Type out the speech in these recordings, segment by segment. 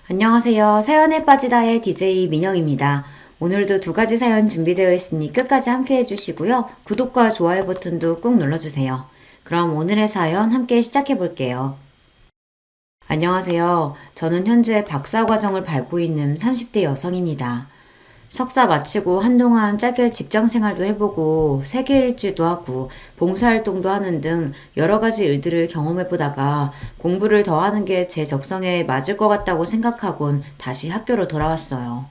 안녕하세요. 사연에 빠지다의 DJ 민영입니다. 오늘도 두 가지 사연 준비되어 있으니 끝까지 함께 해주시고요. 구독과 좋아요 버튼도 꾹 눌러주세요. 그럼 오늘의 사연 함께 시작해 볼게요. 안녕하세요. 저는 현재 박사 과정을 밟고 있는 30대 여성입니다. 석사 마치고 한동안 짧게 직장 생활도 해보고 세계 일주도 하고 봉사활동도 하는 등 여러 가지 일들을 경험해보다가 공부를 더 하는 게 제 적성에 맞을 것 같다고 생각하곤 다시 학교로 돌아왔어요.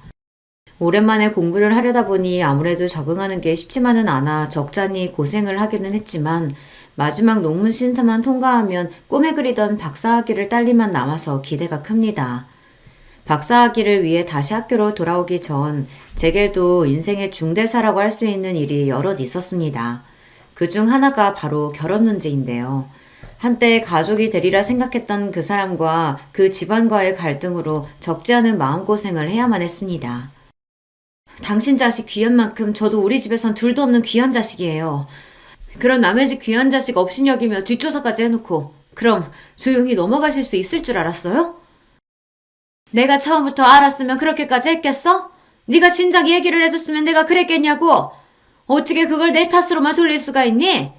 오랜만에 공부를 하려다 보니 아무래도 적응하는 게 쉽지만은 않아 적잖이 고생을 하기는 했지만 마지막 논문 심사만 통과하면 꿈에 그리던 박사학위를 딸리만 남아서 기대가 큽니다. 박사학위를 위해 다시 학교로 돌아오기 전 제게도 인생의 중대사라고 할 수 있는 일이 여럿 있었습니다. 그 중 하나가 바로 결혼 문제인데요. 한때 가족이 되리라 생각했던 그 사람과 그 집안과의 갈등으로 적지 않은 마음고생을 해야만 했습니다. 당신 자식 귀한 만큼 저도 우리 집에선 둘도 없는 귀한 자식이에요. 그런 남의 집 귀한 자식 업신여기며 뒷조사까지 해놓고 그럼 조용히 넘어가실 수 있을 줄 알았어요? 내가 처음부터 알았으면 그렇게까지 했겠어? 네가 진작 얘기를 해줬으면 내가 그랬겠냐고? 어떻게 그걸 내 탓으로만 돌릴 수가 있니?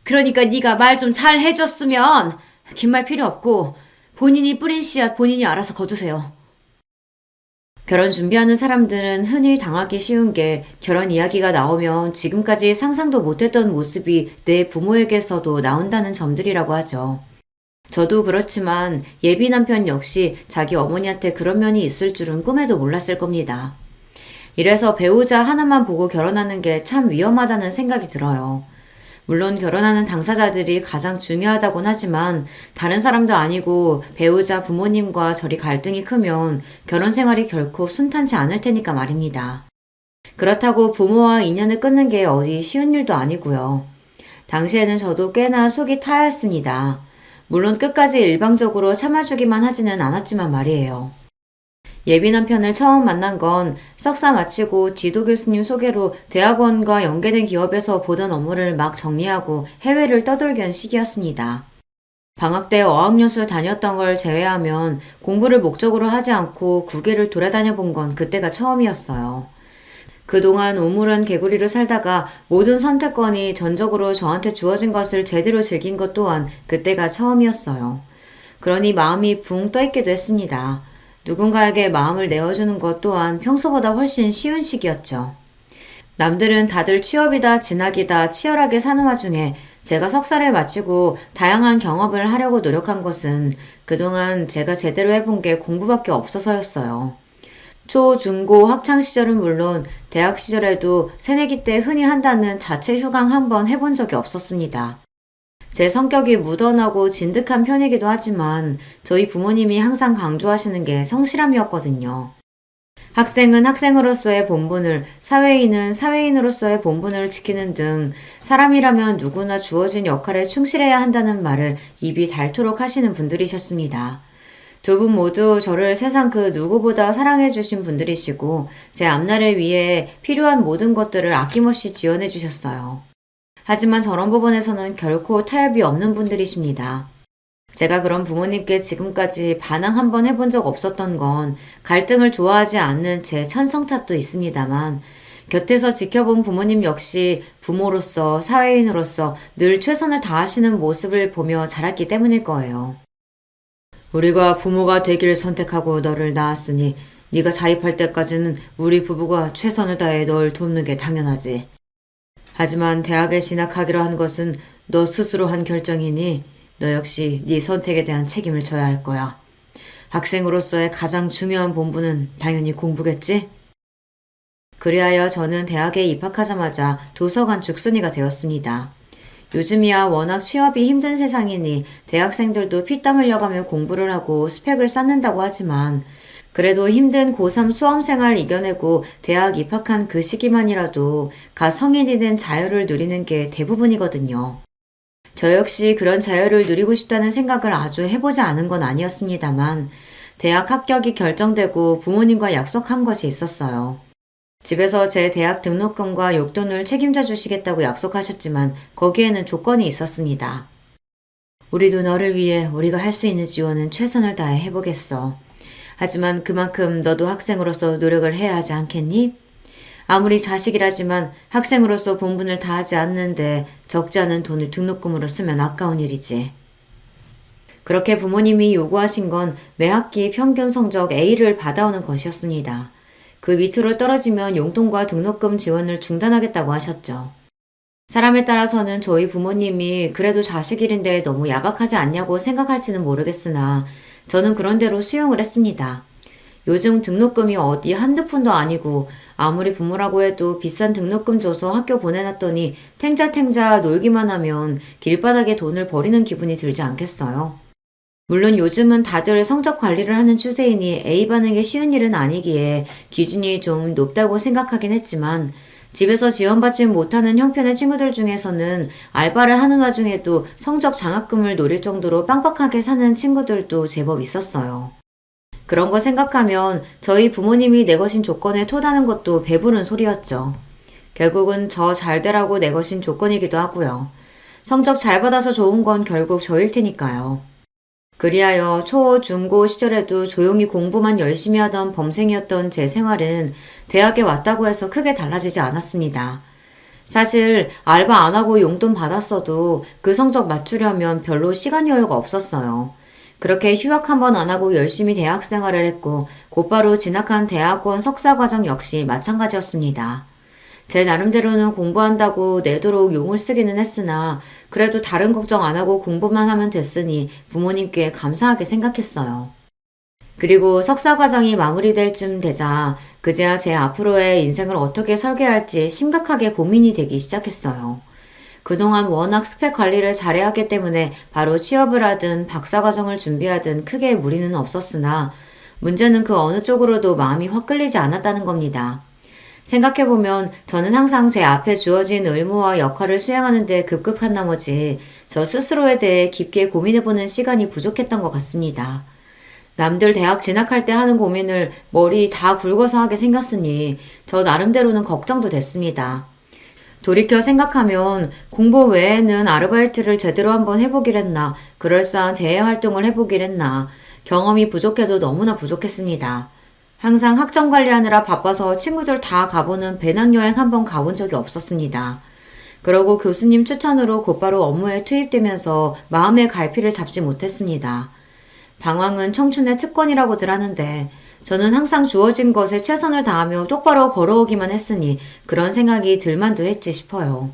그러니까 네가 말 좀 잘 해줬으면 긴 말 필요 없고 본인이 뿌린 씨앗 본인이 알아서 거두세요. 결혼 준비하는 사람들은 흔히 당하기 쉬운 게 결혼 이야기가 나오면 지금까지 상상도 못했던 모습이 내 부모에게서도 나온다는 점들이라고 하죠. 저도 그렇지만 예비 남편 역시 자기 어머니한테 그런 면이 있을 줄은 꿈에도 몰랐을 겁니다. 이래서 배우자 하나만 보고 결혼하는 게 참 위험하다는 생각이 들어요. 물론 결혼하는 당사자들이 가장 중요하다곤 하지만 다른 사람도 아니고 배우자 부모님과 저리 갈등이 크면 결혼 생활이 결코 순탄치 않을 테니까 말입니다. 그렇다고 부모와 인연을 끊는 게 어디 쉬운 일도 아니고요. 당시에는 저도 꽤나 속이 타였습니다. 물론 끝까지 일방적으로 참아주기만 하지는 않았지만 말이에요. 예비 남편을 처음 만난 건 석사 마치고 지도 교수님 소개로 대학원과 연계된 기업에서 보던 업무를 막 정리하고 해외를 떠돌던 시기였습니다. 방학 때 어학연수 다녔던 걸 제외하면 공부를 목적으로 하지 않고 국외를 돌아다녀 본 건 그때가 처음이었어요. 그동안 우물한 개구리로 살다가 모든 선택권이 전적으로 저한테 주어진 것을 제대로 즐긴 것 또한 그때가 처음이었어요. 그러니 마음이 붕 떠있기도 했습니다. 누군가에게 마음을 내어주는 것 또한 평소보다 훨씬 쉬운 시기였죠. 남들은 다들 취업이다 진학이다 치열하게 사는 와중에 제가 석사를 마치고 다양한 경험을 하려고 노력한 것은 그동안 제가 제대로 해본 게 공부밖에 없어서였어요. 초, 중, 고 학창 시절은 물론 대학 시절에도 새내기 때 흔히 한다는 자체 휴강 한번 해본 적이 없었습니다. 제 성격이 무던하고 진득한 편이기도 하지만 저희 부모님이 항상 강조하시는 게 성실함이었거든요. 학생은 학생으로서의 본분을, 사회인은 사회인으로서의 본분을 지키는 등 사람이라면 누구나 주어진 역할에 충실해야 한다는 말을 입이 닳도록 하시는 분들이셨습니다. 두 분 모두 저를 세상 그 누구보다 사랑해 주신 분들이시고 제 앞날을 위해 필요한 모든 것들을 아낌없이 지원해 주셨어요. 하지만 저런 부분에서는 결코 타협이 없는 분들이십니다. 제가 그런 부모님께 지금까지 반항 한번 해본 적 없었던 건 갈등을 좋아하지 않는 제 천성 탓도 있습니다만 곁에서 지켜본 부모님 역시 부모로서 사회인으로서 늘 최선을 다하시는 모습을 보며 자랐기 때문일 거예요. 우리가 부모가 되기를 선택하고 너를 낳았으니 네가 자립할 때까지는 우리 부부가 최선을 다해 널 돕는 게 당연하지. 하지만 대학에 진학하기로 한 것은 너 스스로 한 결정이니 너 역시 네 선택에 대한 책임을 져야 할 거야. 학생으로서의 가장 중요한 본분은 당연히 공부겠지? 그리하여 저는 대학에 입학하자마자 도서관 죽순이가 되었습니다. 요즘이야 워낙 취업이 힘든 세상이니 대학생들도 피땀 흘려가며 공부를 하고 스펙을 쌓는다고 하지만 그래도 힘든 고3 수험생활 이겨내고 대학 입학한 그 시기만이라도 갓 성인이 된 자유를 누리는 게 대부분이거든요. 저 역시 그런 자유를 누리고 싶다는 생각을 아주 해보지 않은 건 아니었습니다만 대학 합격이 결정되고 부모님과 약속한 것이 있었어요. 집에서 제 대학 등록금과 용돈을 책임져 주시겠다고 약속하셨지만 거기에는 조건이 있었습니다. 우리도 너를 위해 우리가 할 수 있는 지원은 최선을 다해 해보겠어. 하지만 그만큼 너도 학생으로서 노력을 해야 하지 않겠니? 아무리 자식이라지만 학생으로서 본분을 다하지 않는데 적지 않은 돈을 등록금으로 쓰면 아까운 일이지. 그렇게 부모님이 요구하신 건 매 학기 평균 성적 A를 받아오는 것이었습니다. 그 밑으로 떨어지면 용돈과 등록금 지원을 중단하겠다고 하셨죠. 사람에 따라서는 저희 부모님이 그래도 자식 일인데 너무 야박하지 않냐고 생각할지는 모르겠으나 저는 그런 대로 수용을 했습니다. 요즘 등록금이 어디 한두 푼도 아니고 아무리 부모라고 해도 비싼 등록금 줘서 학교 보내놨더니 탱자탱자 놀기만 하면 길바닥에 돈을 버리는 기분이 들지 않겠어요? 물론 요즘은 다들 성적 관리를 하는 추세이니 A 받는 게 쉬운 일은 아니기에 기준이 좀 높다고 생각하긴 했지만 집에서 지원받지 못하는 형편의 친구들 중에서는 알바를 하는 와중에도 성적 장학금을 노릴 정도로 빡빡하게 사는 친구들도 제법 있었어요. 그런 거 생각하면 저희 부모님이 내거신 조건에 토다는 것도 배부른 소리였죠. 결국은 저 잘 되라고 내거신 조건이기도 하고요. 성적 잘 받아서 좋은 건 결국 저일 테니까요. 그리하여 초, 중고 시절에도 조용히 공부만 열심히 하던 범생이었던 제 생활은 대학에 왔다고 해서 크게 달라지지 않았습니다. 사실 알바 안 하고 용돈 받았어도 그 성적 맞추려면 별로 시간 여유가 없었어요. 그렇게 휴학 한 번 안 하고 열심히 대학 생활을 했고 곧바로 진학한 대학원 석사과정 역시 마찬가지였습니다. 제 나름대로는 공부한다고 내도록 용을 쓰기는 했으나 그래도 다른 걱정 안 하고 공부만 하면 됐으니 부모님께 감사하게 생각했어요. 그리고 석사과정이 마무리될 쯤 되자 그제야 제 앞으로의 인생을 어떻게 설계할지 심각하게 고민이 되기 시작했어요. 그동안 워낙 스펙 관리를 잘해왔기 때문에 바로 취업을 하든 박사과정을 준비하든 크게 무리는 없었으나 문제는 그 어느 쪽으로도 마음이 확 끌리지 않았다는 겁니다. 생각해보면 저는 항상 제 앞에 주어진 의무와 역할을 수행하는 데 급급한 나머지 저 스스로에 대해 깊게 고민해보는 시간이 부족했던 것 같습니다. 남들 대학 진학할 때 하는 고민을 머리 다 굵어서 하게 생겼으니 저 나름대로는 걱정도 됐습니다. 돌이켜 생각하면 공부 외에는 아르바이트를 제대로 한번 해보기랬나, 그럴싸한 대외 활동을 해보기랬나, 경험이 부족해도 너무나 부족했습니다. 항상 학점 관리하느라 바빠서 친구들 다 가보는 배낭여행 한번 가본 적이 없었습니다. 그러고 교수님 추천으로 곧바로 업무에 투입되면서 마음의 갈피를 잡지 못했습니다. 방황은 청춘의 특권이라고들 하는데 저는 항상 주어진 것에 최선을 다하며 똑바로 걸어오기만 했으니 그런 생각이 들만도 했지 싶어요.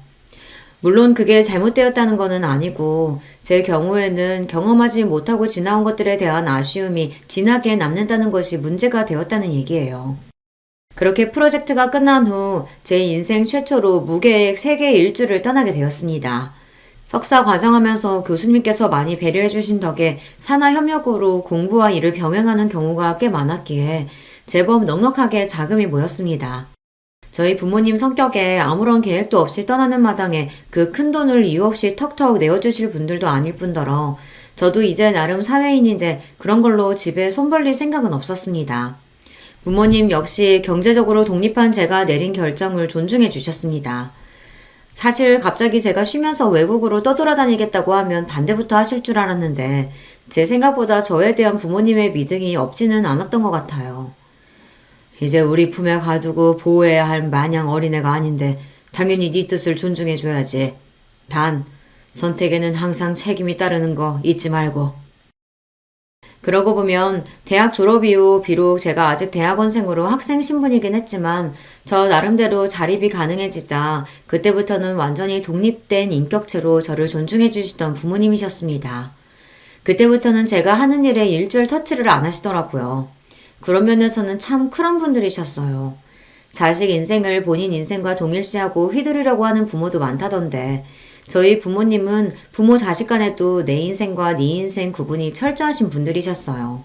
물론 그게 잘못되었다는 것은 아니고 제 경우에는 경험하지 못하고 지나온 것들에 대한 아쉬움이 진하게 남는다는 것이 문제가 되었다는 얘기예요. 그렇게 프로젝트가 끝난 후 제 인생 최초로 무계획 세계 일주를 떠나게 되었습니다. 석사 과정하면서 교수님께서 많이 배려해 주신 덕에 산하협력으로 공부와 일을 병행하는 경우가 꽤 많았기에 제법 넉넉하게 자금이 모였습니다. 저희 부모님 성격에 아무런 계획도 없이 떠나는 마당에 그 큰 돈을 이유 없이 턱턱 내어주실 분들도 아닐 뿐더러 저도 이제 나름 사회인인데 그런 걸로 집에 손 벌릴 생각은 없었습니다. 부모님 역시 경제적으로 독립한 제가 내린 결정을 존중해 주셨습니다. 사실 갑자기 제가 쉬면서 외국으로 떠돌아다니겠다고 하면 반대부터 하실 줄 알았는데 제 생각보다 저에 대한 부모님의 믿음이 없지는 않았던 것 같아요. 이제 우리 품에 가두고 보호해야 할 마냥 어린애가 아닌데 당연히 네 뜻을 존중해줘야지. 단, 선택에는 항상 책임이 따르는 거 잊지 말고. 그러고 보면 대학 졸업 이후 비록 제가 아직 대학원생으로 학생 신분이긴 했지만 저 나름대로 자립이 가능해지자 그때부터는 완전히 독립된 인격체로 저를 존중해 주시던 부모님이셨습니다. 그때부터는 제가 하는 일에 일절 터치를 안 하시더라고요. 그런 면에서는 참 쿨한 분들이셨어요. 자식 인생을 본인 인생과 동일시하고 휘두르려고 하는 부모도 많다던데 저희 부모님은 부모 자식 간에도 내 인생과 네 인생 구분이 철저하신 분들이셨어요.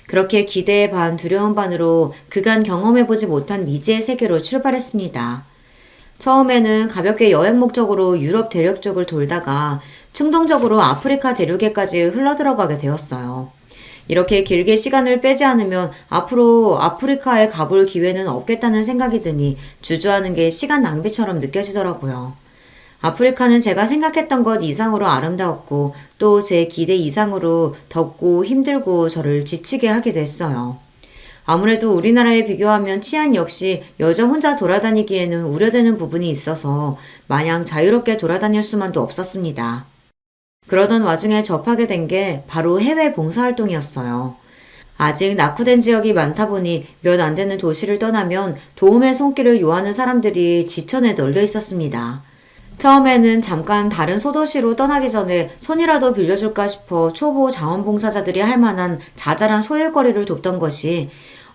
그렇게 기대 반 두려움 반으로 그간 경험해보지 못한 미지의 세계로 출발했습니다. 처음에는 가볍게 여행 목적으로 유럽 대륙 쪽을 돌다가 충동적으로 아프리카 대륙에까지 흘러들어가게 되었어요. 이렇게 길게 시간을 빼지 않으면 앞으로 아프리카에 가볼 기회는 없겠다는 생각이 드니 주저하는 게 시간 낭비처럼 느껴지더라고요. 아프리카는 제가 생각했던 것 이상으로 아름다웠고 또 제 기대 이상으로 덥고 힘들고 저를 지치게 하기도 했어요. 아무래도 우리나라에 비교하면 치안 역시 여자 혼자 돌아다니기에는 우려되는 부분이 있어서 마냥 자유롭게 돌아다닐 수만도 없었습니다. 그러던 와중에 접하게 된 게 바로 해외 봉사활동이었어요. 아직 낙후된 지역이 많다 보니 몇 안 되는 도시를 떠나면 도움의 손길을 요하는 사람들이 지천에 널려 있었습니다. 처음에는 잠깐 다른 소도시로 떠나기 전에 손이라도 빌려줄까 싶어 초보 자원봉사자들이 할 만한 자잘한 소일거리를 돕던 것이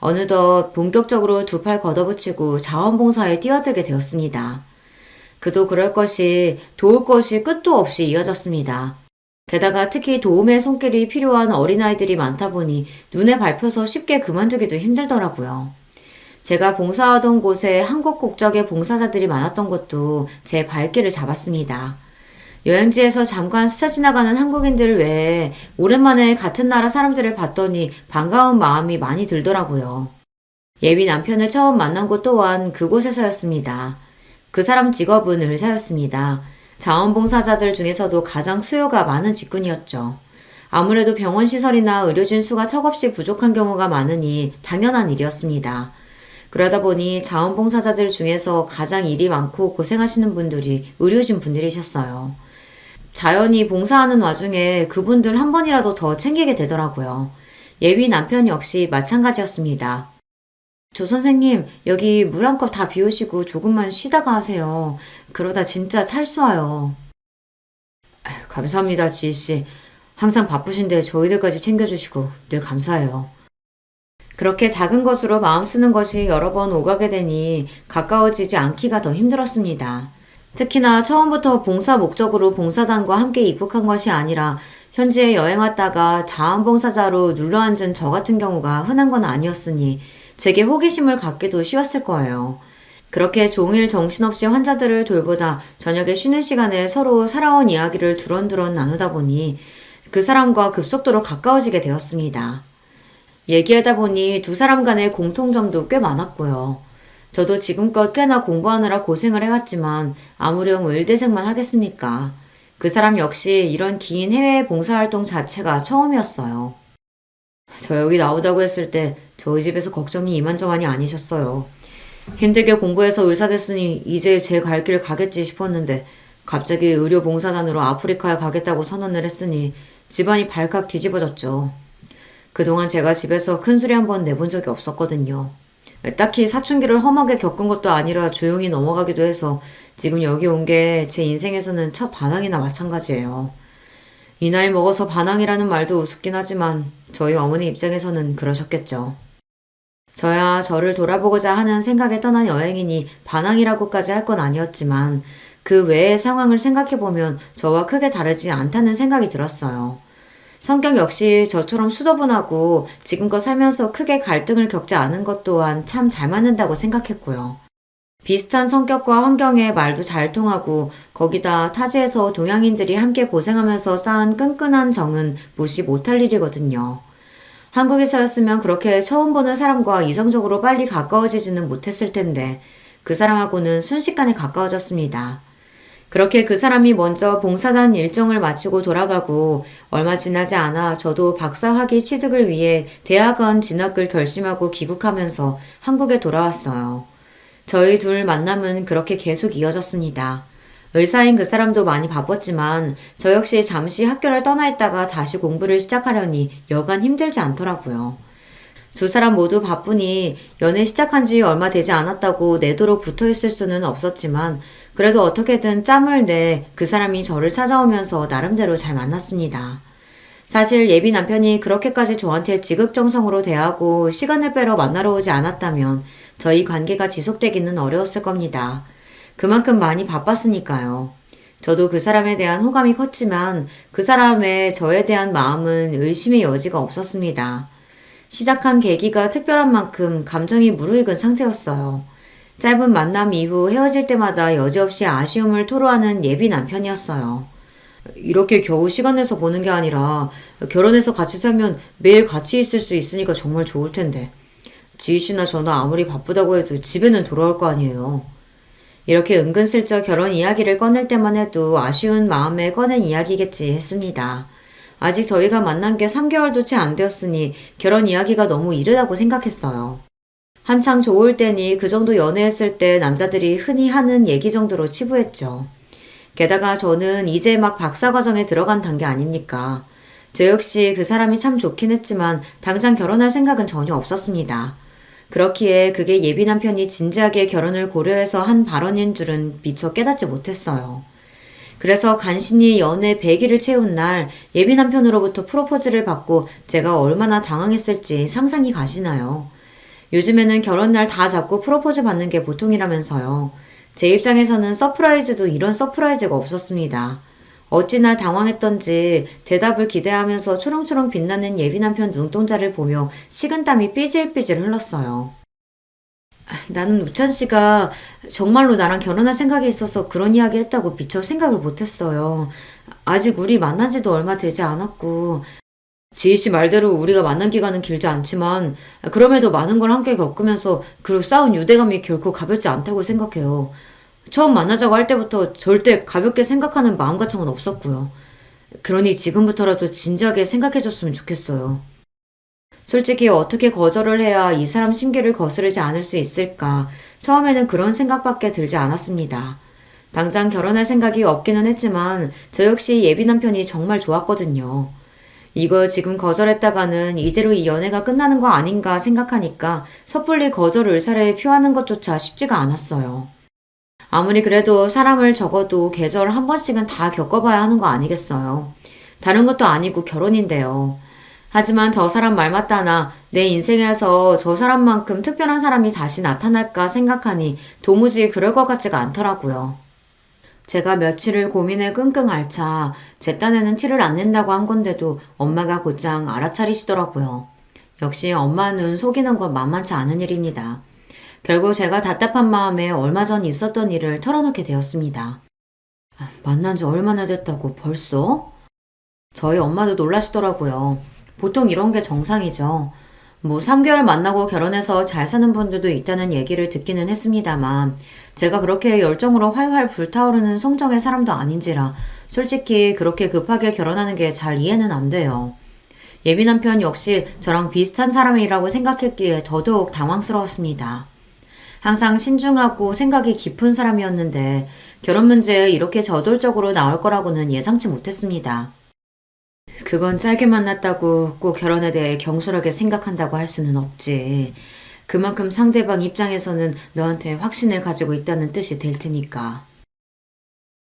어느덧 본격적으로 두 팔 걷어붙이고 자원봉사에 뛰어들게 되었습니다. 그도 그럴 것이 도울 것이 끝도 없이 이어졌습니다. 게다가 특히 도움의 손길이 필요한 어린아이들이 많다 보니 눈에 밟혀서 쉽게 그만두기도 힘들더라고요. 제가 봉사하던 곳에 한국 국적의 봉사자들이 많았던 것도 제 발길을 잡았습니다. 여행지에서 잠깐 스쳐 지나가는 한국인들 외에 오랜만에 같은 나라 사람들을 봤더니 반가운 마음이 많이 들더라고요. 예비 남편을 처음 만난 곳 또한 그곳에서였습니다. 그 사람 직업은 의사였습니다. 자원봉사자들 중에서도 가장 수요가 많은 직군이었죠. 아무래도 병원 시설이나 의료진 수가 턱없이 부족한 경우가 많으니 당연한 일이었습니다. 그러다 보니 자원봉사자들 중에서 가장 일이 많고 고생하시는 분들이 의료진 분들이셨어요. 자연히 봉사하는 와중에 그분들 한 번이라도 더 챙기게 되더라고요. 예비 남편 역시 마찬가지였습니다. 조 선생님, 여기 물 한 컵 다 비우시고 조금만 쉬다가 하세요. 그러다 진짜 탈수와요. 감사합니다, 지희씨. 항상 바쁘신데 저희들까지 챙겨주시고 늘 감사해요. 그렇게 작은 것으로 마음 쓰는 것이 여러 번 오가게 되니 가까워지지 않기가 더 힘들었습니다. 특히나 처음부터 봉사 목적으로 봉사단과 함께 입국한 것이 아니라 현지에 여행 왔다가 자원봉사자로 눌러앉은 저 같은 경우가 흔한 건 아니었으니 제게 호기심을 갖기도 쉬웠을 거예요. 그렇게 종일 정신없이 환자들을 돌보다 저녁에 쉬는 시간에 서로 살아온 이야기를 두런두런 나누다 보니 그 사람과 급속도로 가까워지게 되었습니다. 얘기하다 보니 두 사람 간의 공통점도 꽤 많았고요. 저도 지금껏 꽤나 공부하느라 고생을 해왔지만 아무렴 의대생만 하겠습니까? 그 사람 역시 이런 긴 해외 봉사활동 자체가 처음이었어요. 저 여기 나오다고 했을 때 저희 집에서 걱정이 이만저만이 아니셨어요. 힘들게 공부해서 의사 됐으니 이제 제 갈 길 가겠지 싶었는데 갑자기 의료봉사단으로 아프리카에 가겠다고 선언을 했으니 집안이 발칵 뒤집어졌죠. 그동안 제가 집에서 큰 소리 한 번 내본 적이 없었거든요. 딱히 사춘기를 험하게 겪은 것도 아니라 조용히 넘어가기도 해서 지금 여기 온 게 제 인생에서는 첫 반항이나 마찬가지예요. 이 나이 먹어서 반항이라는 말도 우습긴 하지만 저희 어머니 입장에서는 그러셨겠죠. 저야 저를 돌아보고자 하는 생각에 떠난 여행이니 반항이라고까지 할 건 아니었지만 그 외의 상황을 생각해보면 저와 크게 다르지 않다는 생각이 들었어요. 성격 역시 저처럼 수더분하고 지금껏 살면서 크게 갈등을 겪지 않은 것 또한 참 잘 맞는다고 생각했고요. 비슷한 성격과 환경에 말도 잘 통하고 거기다 타지에서 동양인들이 함께 고생하면서 쌓은 끈끈한 정은 무시 못할 일이거든요. 한국에서였으면 그렇게 처음 보는 사람과 이성적으로 빨리 가까워지지는 못했을 텐데 그 사람하고는 순식간에 가까워졌습니다. 그렇게 그 사람이 먼저 봉사단 일정을 마치고 돌아가고 얼마 지나지 않아 저도 박사학위 취득을 위해 대학원 진학을 결심하고 귀국하면서 한국에 돌아왔어요. 저희 둘 만남은 그렇게 계속 이어졌습니다. 의사인 그 사람도 많이 바빴지만 저 역시 잠시 학교를 떠나 있다가 다시 공부를 시작하려니 여간 힘들지 않더라고요. 두 사람 모두 바쁘니 연애 시작한 지 얼마 되지 않았다고 내도록 붙어 있을 수는 없었지만 그래도 어떻게든 짬을 내 그 사람이 저를 찾아오면서 나름대로 잘 만났습니다. 사실 예비 남편이 그렇게까지 저한테 지극정성으로 대하고 시간을 빼러 만나러 오지 않았다면 저희 관계가 지속되기는 어려웠을 겁니다. 그만큼 많이 바빴으니까요. 저도 그 사람에 대한 호감이 컸지만 그 사람의 저에 대한 마음은 의심의 여지가 없었습니다. 시작한 계기가 특별한 만큼 감정이 무르익은 상태였어요. 짧은 만남 이후 헤어질 때마다 여지없이 아쉬움을 토로하는 예비 남편이었어요. 이렇게 겨우 시간 내서 보는 게 아니라 결혼해서 같이 살면 매일 같이 있을 수 있으니까 정말 좋을 텐데. 지희 씨나 저는 아무리 바쁘다고 해도 집에는 돌아올 거 아니에요. 이렇게 은근슬쩍 결혼 이야기를 꺼낼 때만 해도 아쉬운 마음에 꺼낸 이야기겠지 했습니다. 아직 저희가 만난 게 3개월도 채 안 되었으니 결혼 이야기가 너무 이르다고 생각했어요. 한창 좋을 때니 그 정도 연애했을 때 남자들이 흔히 하는 얘기 정도로 치부했죠. 게다가 저는 이제 막 박사과정에 들어간 단계 아닙니까? 저 역시 그 사람이 참 좋긴 했지만 당장 결혼할 생각은 전혀 없었습니다. 그렇기에 그게 예비 남편이 진지하게 결혼을 고려해서 한 발언인 줄은 미처 깨닫지 못했어요. 그래서 간신히 연애 100일을 채운 날 예비 남편으로부터 프로포즈를 받고 제가 얼마나 당황했을지 상상이 가시나요? 요즘에는 결혼날 다 잡고 프로포즈 받는 게 보통이라면서요. 제 입장에서는 서프라이즈도 이런 서프라이즈가 없었습니다. 어찌나 당황했던지 대답을 기대하면서 초롱초롱 빛나는 예비 남편 눈동자를 보며 식은땀이 삐질삐질 흘렀어요. 나는 우찬 씨가 정말로 나랑 결혼할 생각이 있어서 그런 이야기 했다고 미처 생각을 못했어요. 아직 우리 만난 지도 얼마 되지 않았고, 지희 씨 말대로 우리가 만난 기간은 길지 않지만, 그럼에도 많은 걸 함께 겪으면서 그 쌓은 유대감이 결코 가볍지 않다고 생각해요. 처음 만나자고 할 때부터 절대 가볍게 생각하는 마음가짐은 없었고요. 그러니 지금부터라도 진지하게 생각해줬으면 좋겠어요. 솔직히 어떻게 거절을 해야 이 사람 심기를 거스르지 않을 수 있을까? 처음에는 그런 생각밖에 들지 않았습니다. 당장 결혼할 생각이 없기는 했지만 저 역시 예비 남편이 정말 좋았거든요. 이거 지금 거절했다가는 이대로 이 연애가 끝나는 거 아닌가 생각하니까 섣불리 거절 의사를 표하는 것조차 쉽지가 않았어요. 아무리 그래도 사람을 적어도 계절 한 번씩은 다 겪어봐야 하는 거 아니겠어요. 다른 것도 아니고 결혼인데요. 하지만 저 사람 말 맞다나 내 인생에서 저 사람만큼 특별한 사람이 다시 나타날까 생각하니 도무지 그럴 것 같지가 않더라고요. 제가 며칠을 고민에 끙끙 앓자 제 딴에는 티를 안 낸다고 한 건데도 엄마가 곧장 알아차리시더라고요. 역시 엄마는 속이는 건 만만치 않은 일입니다. 결국 제가 답답한 마음에 얼마 전 있었던 일을 털어놓게 되었습니다. 만난 지 얼마나 됐다고 벌써? 저희 엄마도 놀라시더라고요. 보통 이런 게 정상이죠. 뭐 3개월 만나고 결혼해서 잘 사는 분들도 있다는 얘기를 듣기는 했습니다만 제가 그렇게 열정으로 활활 불타오르는 성정의 사람도 아닌지라 솔직히 그렇게 급하게 결혼하는 게 잘 이해는 안 돼요. 예비 남편 역시 저랑 비슷한 사람이라고 생각했기에 더더욱 당황스러웠습니다. 항상 신중하고 생각이 깊은 사람이었는데 결혼 문제에 이렇게 저돌적으로 나올 거라고는 예상치 못했습니다. 그건 짧게 만났다고 꼭 결혼에 대해 경솔하게 생각한다고 할 수는 없지. 그만큼 상대방 입장에서는 너한테 확신을 가지고 있다는 뜻이 될 테니까.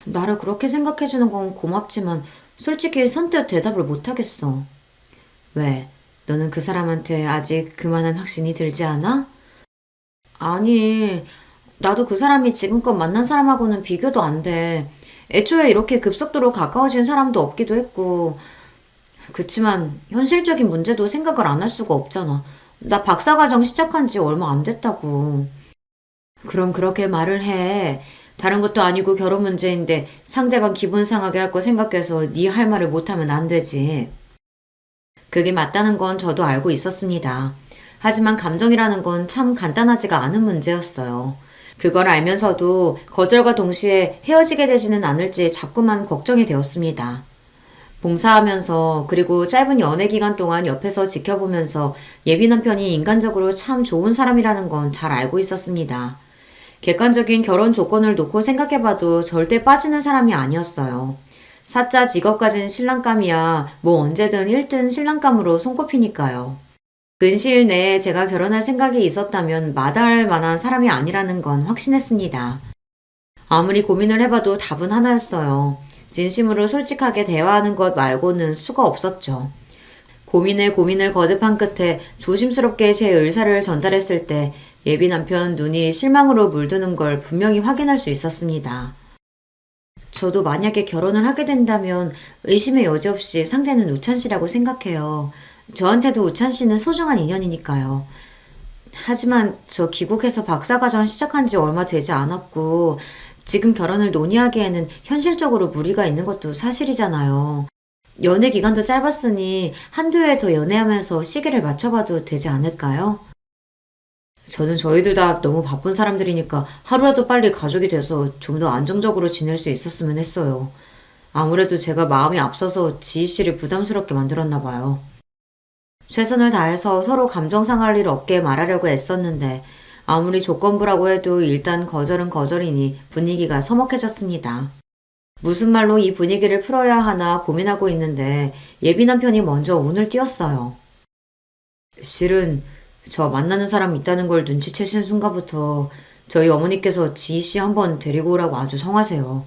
나를 그렇게 생각해주는 건 고맙지만 솔직히 선뜻 대답을 못하겠어. 왜? 너는 그 사람한테 아직 그만한 확신이 들지 않아? 아니, 나도 그 사람이 지금껏 만난 사람하고는 비교도 안 돼. 애초에 이렇게 급속도로 가까워진 사람도 없기도 했고, 그치만 현실적인 문제도 생각을 안 할 수가 없잖아. 나 박사과정 시작한 지 얼마 안 됐다고. 그럼 그렇게 말을 해. 다른 것도 아니고 결혼 문제인데 상대방 기분 상하게 할 거 생각해서 네 할 말을 못하면 안 되지. 그게 맞다는 건 저도 알고 있었습니다. 하지만 감정이라는 건 참 간단하지가 않은 문제였어요. 그걸 알면서도 거절과 동시에 헤어지게 되지는 않을지 자꾸만 걱정이 되었습니다. 봉사하면서 그리고 짧은 연애 기간 동안 옆에서 지켜보면서 예비 남편이 인간적으로 참 좋은 사람이라는 건 잘 알고 있었습니다. 객관적인 결혼 조건을 놓고 생각해봐도 절대 빠지는 사람이 아니었어요. 사짜 직업 가진 신랑감이야 뭐 언제든 1등 신랑감으로 손꼽히니까요. 근시일 내에 제가 결혼할 생각이 있었다면 마다할 만한 사람이 아니라는 건 확신했습니다. 아무리 고민을 해봐도 답은 하나였어요. 진심으로 솔직하게 대화하는 것 말고는 수가 없었죠. 고민에 고민을 거듭한 끝에 조심스럽게 제 의사를 전달했을 때 예비 남편 눈이 실망으로 물드는 걸 분명히 확인할 수 있었습니다. 저도 만약에 결혼을 하게 된다면 의심의 여지 없이 상대는 우찬 씨라고 생각해요. 저한테도 우찬 씨는 소중한 인연이니까요. 하지만 저 귀국해서 박사과정 시작한 지 얼마 되지 않았고 지금 결혼을 논의하기에는 현실적으로 무리가 있는 것도 사실이잖아요. 연애 기간도 짧았으니 한두 해 더 연애하면서 시기를 맞춰봐도 되지 않을까요? 저는 저희들 다 너무 바쁜 사람들이니까 하루라도 빨리 가족이 돼서 좀 더 안정적으로 지낼 수 있었으면 했어요. 아무래도 제가 마음이 앞서서 지희 씨를 부담스럽게 만들었나 봐요. 최선을 다해서 서로 감정 상할 일 없게 말하려고 애썼는데 아무리 조건부라고 해도 일단 거절은 거절이니 분위기가 서먹해졌습니다. 무슨 말로 이 분위기를 풀어야 하나 고민하고 있는데 예비 남편이 먼저 운을 띄웠어요. 실은 저 만나는 사람 있다는 걸 눈치채신 순간부터 저희 어머니께서 지희 씨 한번 데리고 오라고 아주 성하세요.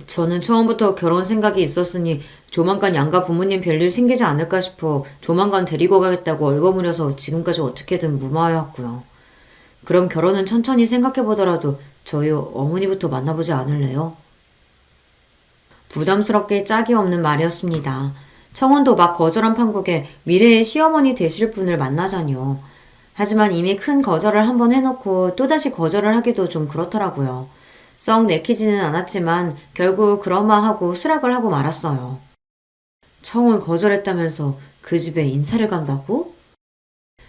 저는 처음부터 결혼 생각이 있었으니 조만간 양가 부모님 별일 생기지 않을까 싶어 조만간 데리고 가겠다고 얼버무려서 지금까지 어떻게든 무마해왔고요. 그럼 결혼은 천천히 생각해보더라도 저희 어머니부터 만나보지 않을래요? 부담스럽게 짝이 없는 말이었습니다. 청혼도 막 거절한 판국에 미래의 시어머니 되실 분을 만나자니요. 하지만 이미 큰 거절을 한번 해놓고 또다시 거절을 하기도 좀 그렇더라고요. 썩 내키지는 않았지만 결국 그러마하고 수락을 하고 말았어요. 청혼 거절했다면서 그 집에 인사를 간다고?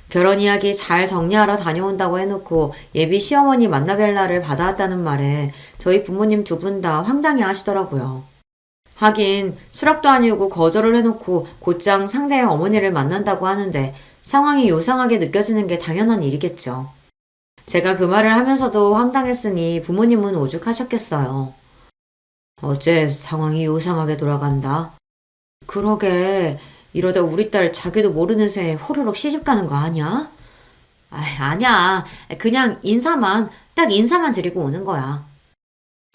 결혼 이야기 잘 정리하러 다녀온다고 해놓고 예비 시어머니 만나뵐 날을 받아왔다는 말에 저희 부모님 두 분 다 황당해 하시더라고요. 하긴 수락도 아니고 거절을 해놓고 곧장 상대의 어머니를 만난다고 하는데 상황이 요상하게 느껴지는 게 당연한 일이겠죠. 제가 그 말을 하면서도 황당했으니 부모님은 오죽하셨겠어요. 어째 상황이 요상하게 돌아간다. 그러게 이러다 우리 딸 자기도 모르는 새에 호로록 시집가는 거 아니야? 아니야. 그냥 딱 인사만 드리고 오는 거야.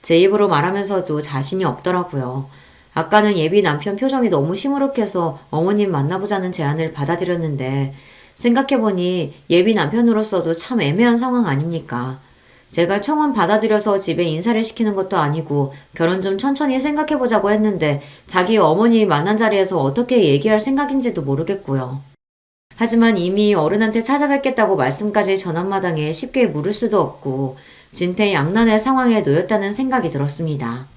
제 입으로 말하면서도 자신이 없더라고요. 아까는 예비 남편 표정이 너무 시무룩해서 어머님 만나보자는 제안을 받아들였는데 생각해보니 예비 남편으로서도 참 애매한 상황 아닙니까? 제가 청혼 받아들여서 집에 인사를 시키는 것도 아니고 결혼 좀 천천히 생각해보자고 했는데 자기 어머니 만난 자리에서 어떻게 얘기할 생각인지도 모르겠고요. 하지만 이미 어른한테 찾아뵙겠다고 말씀까지 전한 마당에 쉽게 물을 수도 없고 진퇴양난의 상황에 놓였다는 생각이 들었습니다.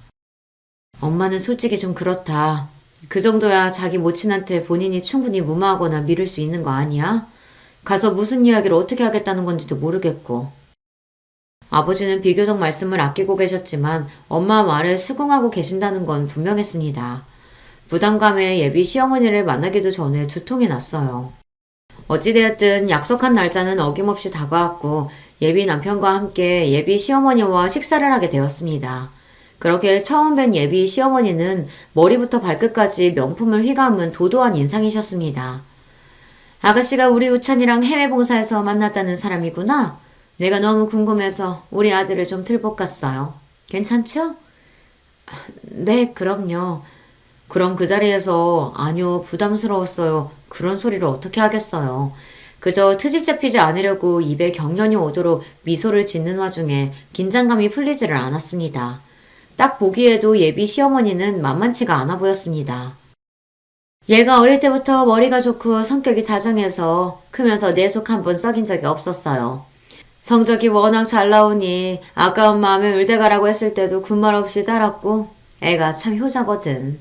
엄마는 솔직히 좀 그렇다. 그 정도야 자기 모친한테 본인이 충분히 무마하거나 미룰 수 있는 거 아니야? 가서 무슨 이야기를 어떻게 하겠다는 건지도 모르겠고. 아버지는 비교적 말씀을 아끼고 계셨지만 엄마 말에 수긍하고 계신다는 건 분명했습니다. 부담감에 예비 시어머니를 만나기도 전에 두통이 났어요. 어찌되었든 약속한 날짜는 어김없이 다가왔고 예비 남편과 함께 예비 시어머니와 식사를 하게 되었습니다. 그렇게 처음 뵌 예비 시어머니는 머리부터 발끝까지 명품을 휘감은 도도한 인상이셨습니다. 아가씨가 우리 우찬이랑 해외 봉사에서 만났다는 사람이구나. 내가 너무 궁금해서 우리 아들을 좀 들볶았어요. 괜찮죠? 네, 그럼요. 그럼 그 자리에서 아니요, 부담스러웠어요. 그런 소리를 어떻게 하겠어요. 그저 트집 잡히지 않으려고 입에 경련이 오도록 미소를 짓는 와중에 긴장감이 풀리지를 않았습니다. 딱 보기에도 예비 시어머니는 만만치가 않아 보였습니다. 얘가 어릴 때부터 머리가 좋고 성격이 다정해서 크면서 내 속 한 번 썩인 적이 없었어요. 성적이 워낙 잘 나오니 아까운 마음에 의대가라고 했을 때도 군말 없이 따랐고 애가 참 효자거든.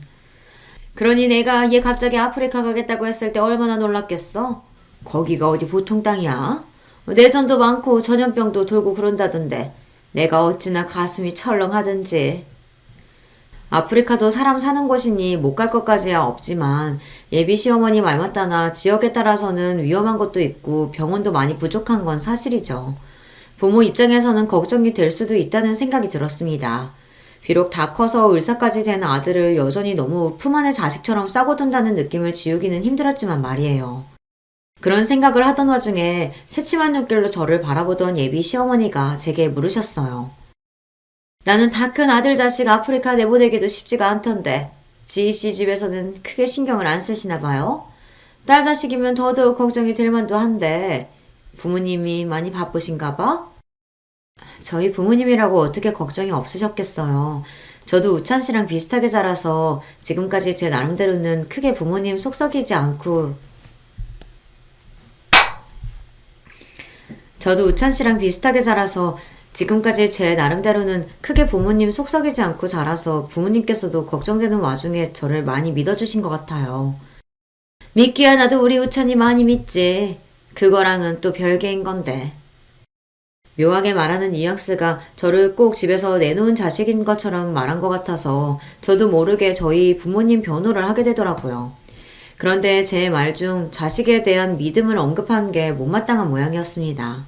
그러니 내가 얘 갑자기 아프리카 가겠다고 했을 때 얼마나 놀랐겠어? 거기가 어디 보통 땅이야? 내전도 많고 전염병도 돌고 그런다던데 내가 어찌나 가슴이 철렁하든지. 아프리카도 사람 사는 곳이니 못 갈 것까지야 없지만 예비 시어머니 말 맞다나 지역에 따라서는 위험한 것도 있고 병원도 많이 부족한 건 사실이죠. 부모 입장에서는 걱정이 될 수도 있다는 생각이 들었습니다. 비록 다 커서 의사까지 된 아들을 여전히 너무 품 안의 자식처럼 싸고 둔다는 느낌을 지우기는 힘들었지만 말이에요. 그런 생각을 하던 와중에 새침한 눈길로 저를 바라보던 예비 시어머니가 제게 물으셨어요. 나는 다 큰 아들 자식 아프리카 내보내기도 쉽지가 않던데 지희 씨 집에서는 크게 신경을 안 쓰시나 봐요? 딸 자식이면 더더욱 걱정이 될 만도 한데 부모님이 많이 바쁘신가 봐? 저희 부모님이라고 어떻게 걱정이 없으셨겠어요. 저도 우찬 씨랑 비슷하게 자라서 지금까지 제 나름대로는 크게 부모님 속썩이지 않고 저도 우찬 씨랑 비슷하게 자라서 지금까지 제 나름대로는 크게 부모님 속썩이지 않고 자라서 부모님께서도 걱정되는 와중에 저를 많이 믿어주신 것 같아요. 믿기야 나도 우리 우찬이 많이 믿지. 그거랑은 또 별개인 건데. 묘하게 말하는 뉘앙스가 저를 꼭 집에서 내놓은 자식인 것처럼 말한 것 같아서 저도 모르게 저희 부모님 변호를 하게 되더라고요. 그런데 제 말 중 자식에 대한 믿음을 언급한 게 못마땅한 모양이었습니다.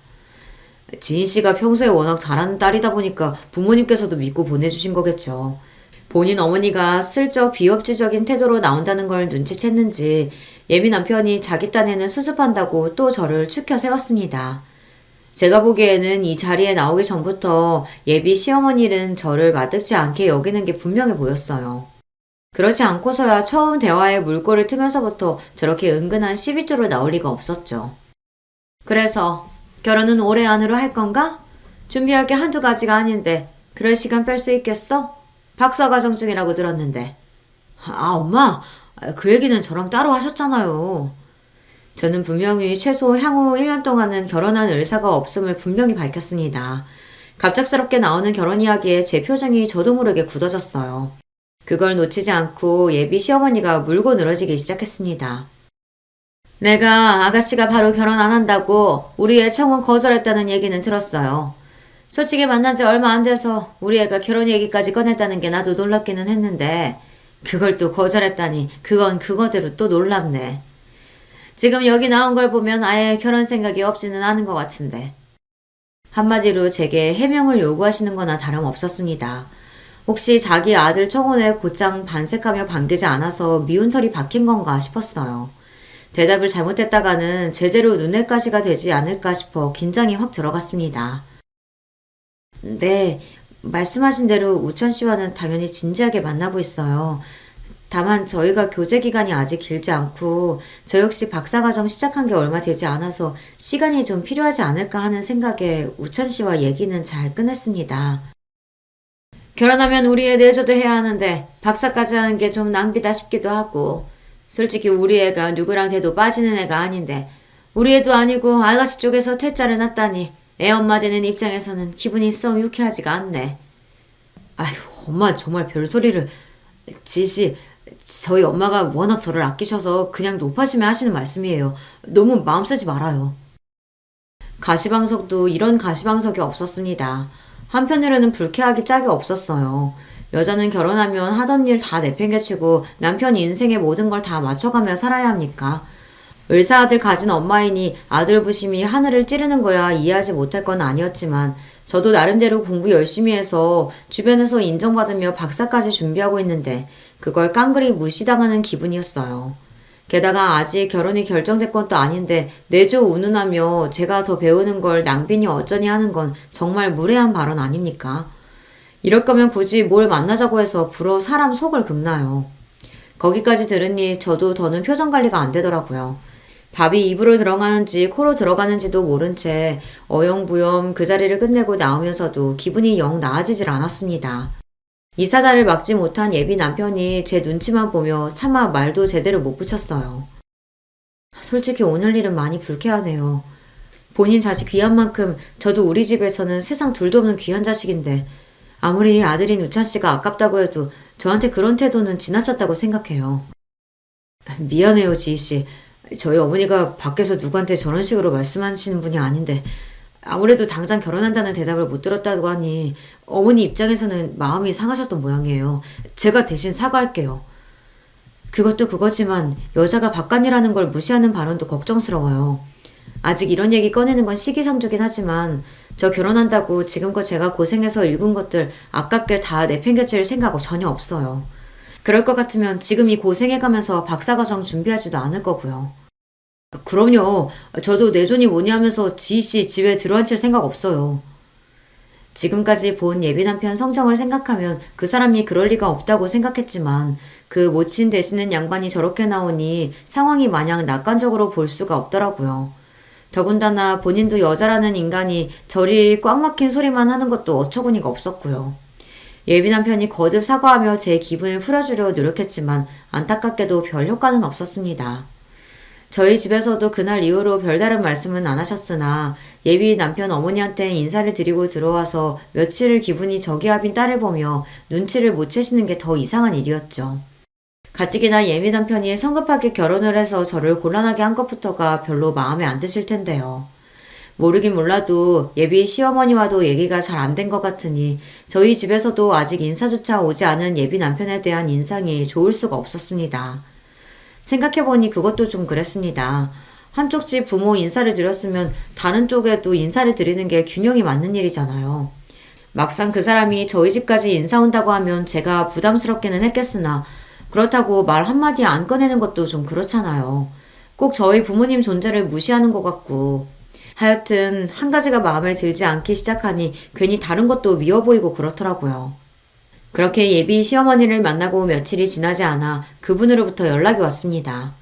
지인 씨가 평소에 워낙 잘하는 딸이다 보니까 부모님께서도 믿고 보내주신 거겠죠. 본인 어머니가 슬쩍 비협조적인 태도로 나온다는 걸 눈치챘는지 예비 남편이 자기 딴에는 수습한다고 또 저를 추켜 세웠습니다. 제가 보기에는 이 자리에 나오기 전부터 예비 시어머니는 저를 마뜩지 않게 여기는 게 분명해 보였어요. 그렇지 않고서야 처음 대화에 물꼬를 트면서부터 저렇게 은근한 시비조로 나올 리가 없었죠. 그래서 결혼은 올해 안으로 할 건가? 준비할 게 한두 가지가 아닌데 그럴 시간 뺄 수 있겠어? 박사과정 중이라고 들었는데. 엄마, 그 얘기는 저랑 따로 하셨잖아요. 저는 분명히 최소 향후 1년 동안은 결혼할 의사가 없음을 분명히 밝혔습니다. 갑작스럽게 나오는 결혼 이야기에 제 표정이 저도 모르게 굳어졌어요. 그걸 놓치지 않고 예비 시어머니가 물고 늘어지기 시작했습니다. 내가 아가씨가 바로 결혼 안 한다고 우리 애 청혼 거절했다는 얘기는 들었어요. 솔직히 만난 지 얼마 안 돼서 우리 애가 결혼 얘기까지 꺼냈다는 게 나도 놀랍기는 했는데 그걸 또 거절했다니 그건 그거대로 또 놀랍네. 지금 여기 나온 걸 보면 아예 결혼 생각이 없지는 않은 것 같은데. 한마디로 제게 해명을 요구하시는 거나 다름없었습니다. 혹시 자기 아들 청혼에 곧장 반색하며 반기지 않아서 미운 털이 박힌 건가 싶었어요. 대답을 잘못했다가는 제대로 눈엣 가시가 되지 않을까 싶어 긴장이 확 들어갔습니다. 네, 말씀하신 대로 우천 씨와는 당연히 진지하게 만나고 있어요. 다만 저희가 교제 기간이 아직 길지 않고 저 역시 박사과정 시작한 게 얼마 되지 않아서 시간이 좀 필요하지 않을까 하는 생각에 우천 씨와 얘기는 잘 끝냈습니다. 결혼하면 우리 애 내조도 해야 하는데 박사까지 하는 게 좀 낭비다 싶기도 하고 솔직히 우리 애가 누구랑 대도 빠지는 애가 아닌데 우리 애도 아니고 아가씨 쪽에서 퇴짜를 놨다니 애 엄마 되는 입장에서는 기분이 썩 유쾌하지가 않네. 아휴, 엄마 정말 별소리를. 지씨, 저희 엄마가 워낙 저를 아끼셔서 그냥 높아심에 하시는 말씀이에요. 너무 마음 쓰지 말아요. 가시방석도 이런 가시방석이 없었습니다. 한편으로는 불쾌하기 짝이 없었어요. 여자는 결혼하면 하던 일 다 내팽개치고 남편 인생의 모든 걸 다 맞춰가며 살아야 합니까? 을사 아들 가진 엄마이니 아들 부심이 하늘을 찌르는 거야 이해하지 못할 건 아니었지만 저도 나름대로 공부 열심히 해서 주변에서 인정받으며 박사까지 준비하고 있는데 그걸 깡그리 무시당하는 기분이었어요. 게다가 아직 결혼이 결정된 것도 아닌데 내조 운운하며 제가 더 배우는 걸 낭비니 어쩌니 하는 건 정말 무례한 발언 아닙니까? 이럴 거면 굳이 뭘 만나자고 해서 불어 사람 속을 긁나요. 거기까지 들으니 저도 더는 표정 관리가 안 되더라고요. 밥이 입으로 들어가는지 코로 들어가는지도 모른 채 어영부영 그 자리를 끝내고 나오면서도 기분이 영 나아지질 않았습니다. 이 사달을 막지 못한 예비 남편이 제 눈치만 보며 차마 말도 제대로 못 붙였어요. 솔직히 오늘 일은 많이 불쾌하네요. 본인 자식 귀한 만큼 저도 우리 집에서는 세상 둘도 없는 귀한 자식인데 아무리 아들인 우찬 씨가 아깝다고 해도 저한테 그런 태도는 지나쳤다고 생각해요. 미안해요, 지희 씨. 저희 어머니가 밖에서 누구한테 저런 식으로 말씀하시는 분이 아닌데 아무래도 당장 결혼한다는 대답을 못 들었다고 하니 어머니 입장에서는 마음이 상하셨던 모양이에요. 제가 대신 사과할게요. 그것도 그거지만 여자가 바깥이라는 걸 무시하는 발언도 걱정스러워요. 아직 이런 얘기 꺼내는 건 시기상조긴 하지만 저 결혼한다고 지금껏 제가 고생해서 읽은 것들 아깝게 다 내팽개칠 생각 전혀 없어요. 그럴 것 같으면 지금 이 고생해가면서 박사과정 준비하지도 않을 거고요. 그럼요. 저도 내존이 뭐니 하면서 지희씨 집에 들어앉힐 생각 없어요. 지금까지 본 예비 남편 성정을 생각하면 그 사람이 그럴 리가 없다고 생각했지만 그 모친 되시는 양반이 저렇게 나오니 상황이 마냥 낙관적으로 볼 수가 없더라고요. 더군다나 본인도 여자라는 인간이 저리 꽉 막힌 소리만 하는 것도 어처구니가 없었고요. 예비 남편이 거듭 사과하며 제 기분을 풀어주려 노력했지만 안타깝게도 별 효과는 없었습니다. 저희 집에서도 그날 이후로 별다른 말씀은 안 하셨으나 예비 남편 어머니한테 인사를 드리고 들어와서 며칠을 기분이 저기압인 딸을 보며 눈치를 못 채시는 게 더 이상한 일이었죠. 가뜩이나 예비 남편이 성급하게 결혼을 해서 저를 곤란하게 한 것부터가 별로 마음에 안 드실 텐데요. 모르긴 몰라도 예비 시어머니와도 얘기가 잘 안 된 것 같으니 저희 집에서도 아직 인사조차 오지 않은 예비 남편에 대한 인상이 좋을 수가 없었습니다. 생각해보니 그것도 좀 그랬습니다. 한쪽 집 부모 인사를 드렸으면 다른 쪽에도 인사를 드리는 게 균형이 맞는 일이잖아요. 막상 그 사람이 저희 집까지 인사 온다고 하면 제가 부담스럽기는 했겠으나 그렇다고 말 한마디 안 꺼내는 것도 좀 그렇잖아요. 꼭 저희 부모님 존재를 무시하는 것 같고 하여튼 한 가지가 마음에 들지 않기 시작하니 괜히 다른 것도 미워 보이고 그렇더라고요. 그렇게 예비 시어머니를 만나고 며칠이 지나지 않아 그분으로부터 연락이 왔습니다.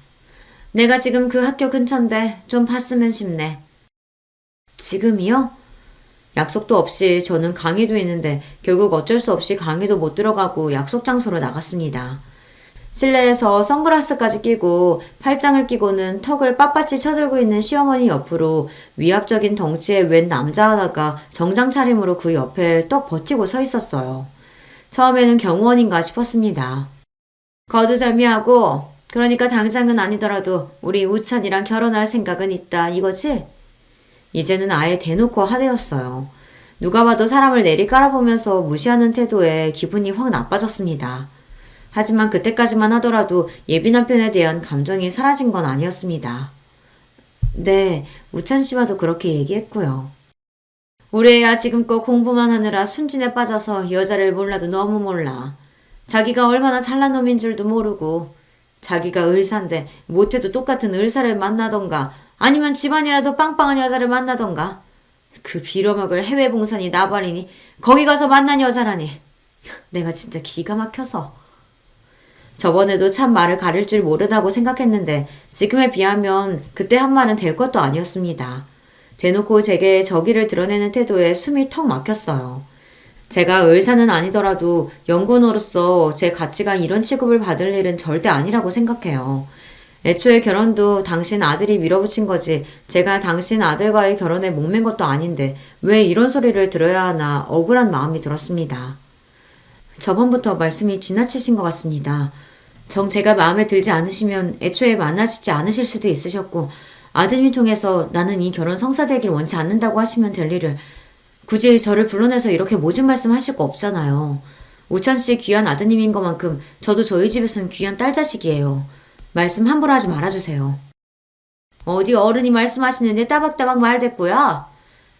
내가 지금 그 학교 근처인데 좀 봤으면 싶네. 지금이요? 약속도 없이 저는 강의도 있는데 결국 어쩔 수 없이 강의도 못 들어가고 약속 장소로 나갔습니다. 실내에서 선글라스까지 끼고 팔짱을 끼고는 턱을 빳빳이 쳐들고 있는 시어머니 옆으로 위압적인 덩치의 웬 남자 하나가 정장 차림으로 그 옆에 떡 버티고 서 있었어요. 처음에는 경호원인가 싶었습니다. 거두절미하고 그러니까 당장은 아니더라도 우리 우찬이랑 결혼할 생각은 있다 이거지? 이제는 아예 대놓고 하대였어요. 누가 봐도 사람을 내리 깔아보면서 무시하는 태도에 기분이 확 나빠졌습니다. 하지만 그때까지만 하더라도 예비 남편에 대한 감정이 사라진 건 아니었습니다. 네, 우찬 씨와도 그렇게 얘기했고요. 우리 애야 지금껏 공부만 하느라 순진에 빠져서 여자를 몰라도 너무 몰라. 자기가 얼마나 잘난 놈인 줄도 모르고 자기가 의사인데 못해도 똑같은 의사를 만나던가 아니면 집안이라도 빵빵한 여자를 만나던가 그 빌어먹을 해외 봉산이 나발이니 거기 가서 만난 여자라니 내가 진짜 기가 막혀서 저번에도 참 말을 가릴 줄 모르다고 생각했는데 지금에 비하면 그때 한 말은 될 것도 아니었습니다. 대놓고 제게 저기를 드러내는 태도에 숨이 턱 막혔어요. 제가 의사는 아니더라도 연구원으로서 제 가치가 이런 취급을 받을 일은 절대 아니라고 생각해요. 애초에 결혼도 당신 아들이 밀어붙인 거지 제가 당신 아들과의 결혼에 목맨 것도 아닌데 왜 이런 소리를 들어야 하나 억울한 마음이 들었습니다. 저번부터 말씀이 지나치신 것 같습니다. 정 제가 마음에 들지 않으시면 애초에 만나시지 않으실 수도 있으셨고 아드님 통해서 나는 이 결혼 성사되길 원치 않는다고 하시면 될 일을 굳이 저를 불러내서 이렇게 모진 말씀 하실 거 없잖아요. 우찬 씨 귀한 아드님인 것만큼 저도 저희 집에서는 귀한 딸 자식이에요. 말씀 함부로 하지 말아주세요. 어디 어른이 말씀하시는데 따박따박 말댔고요.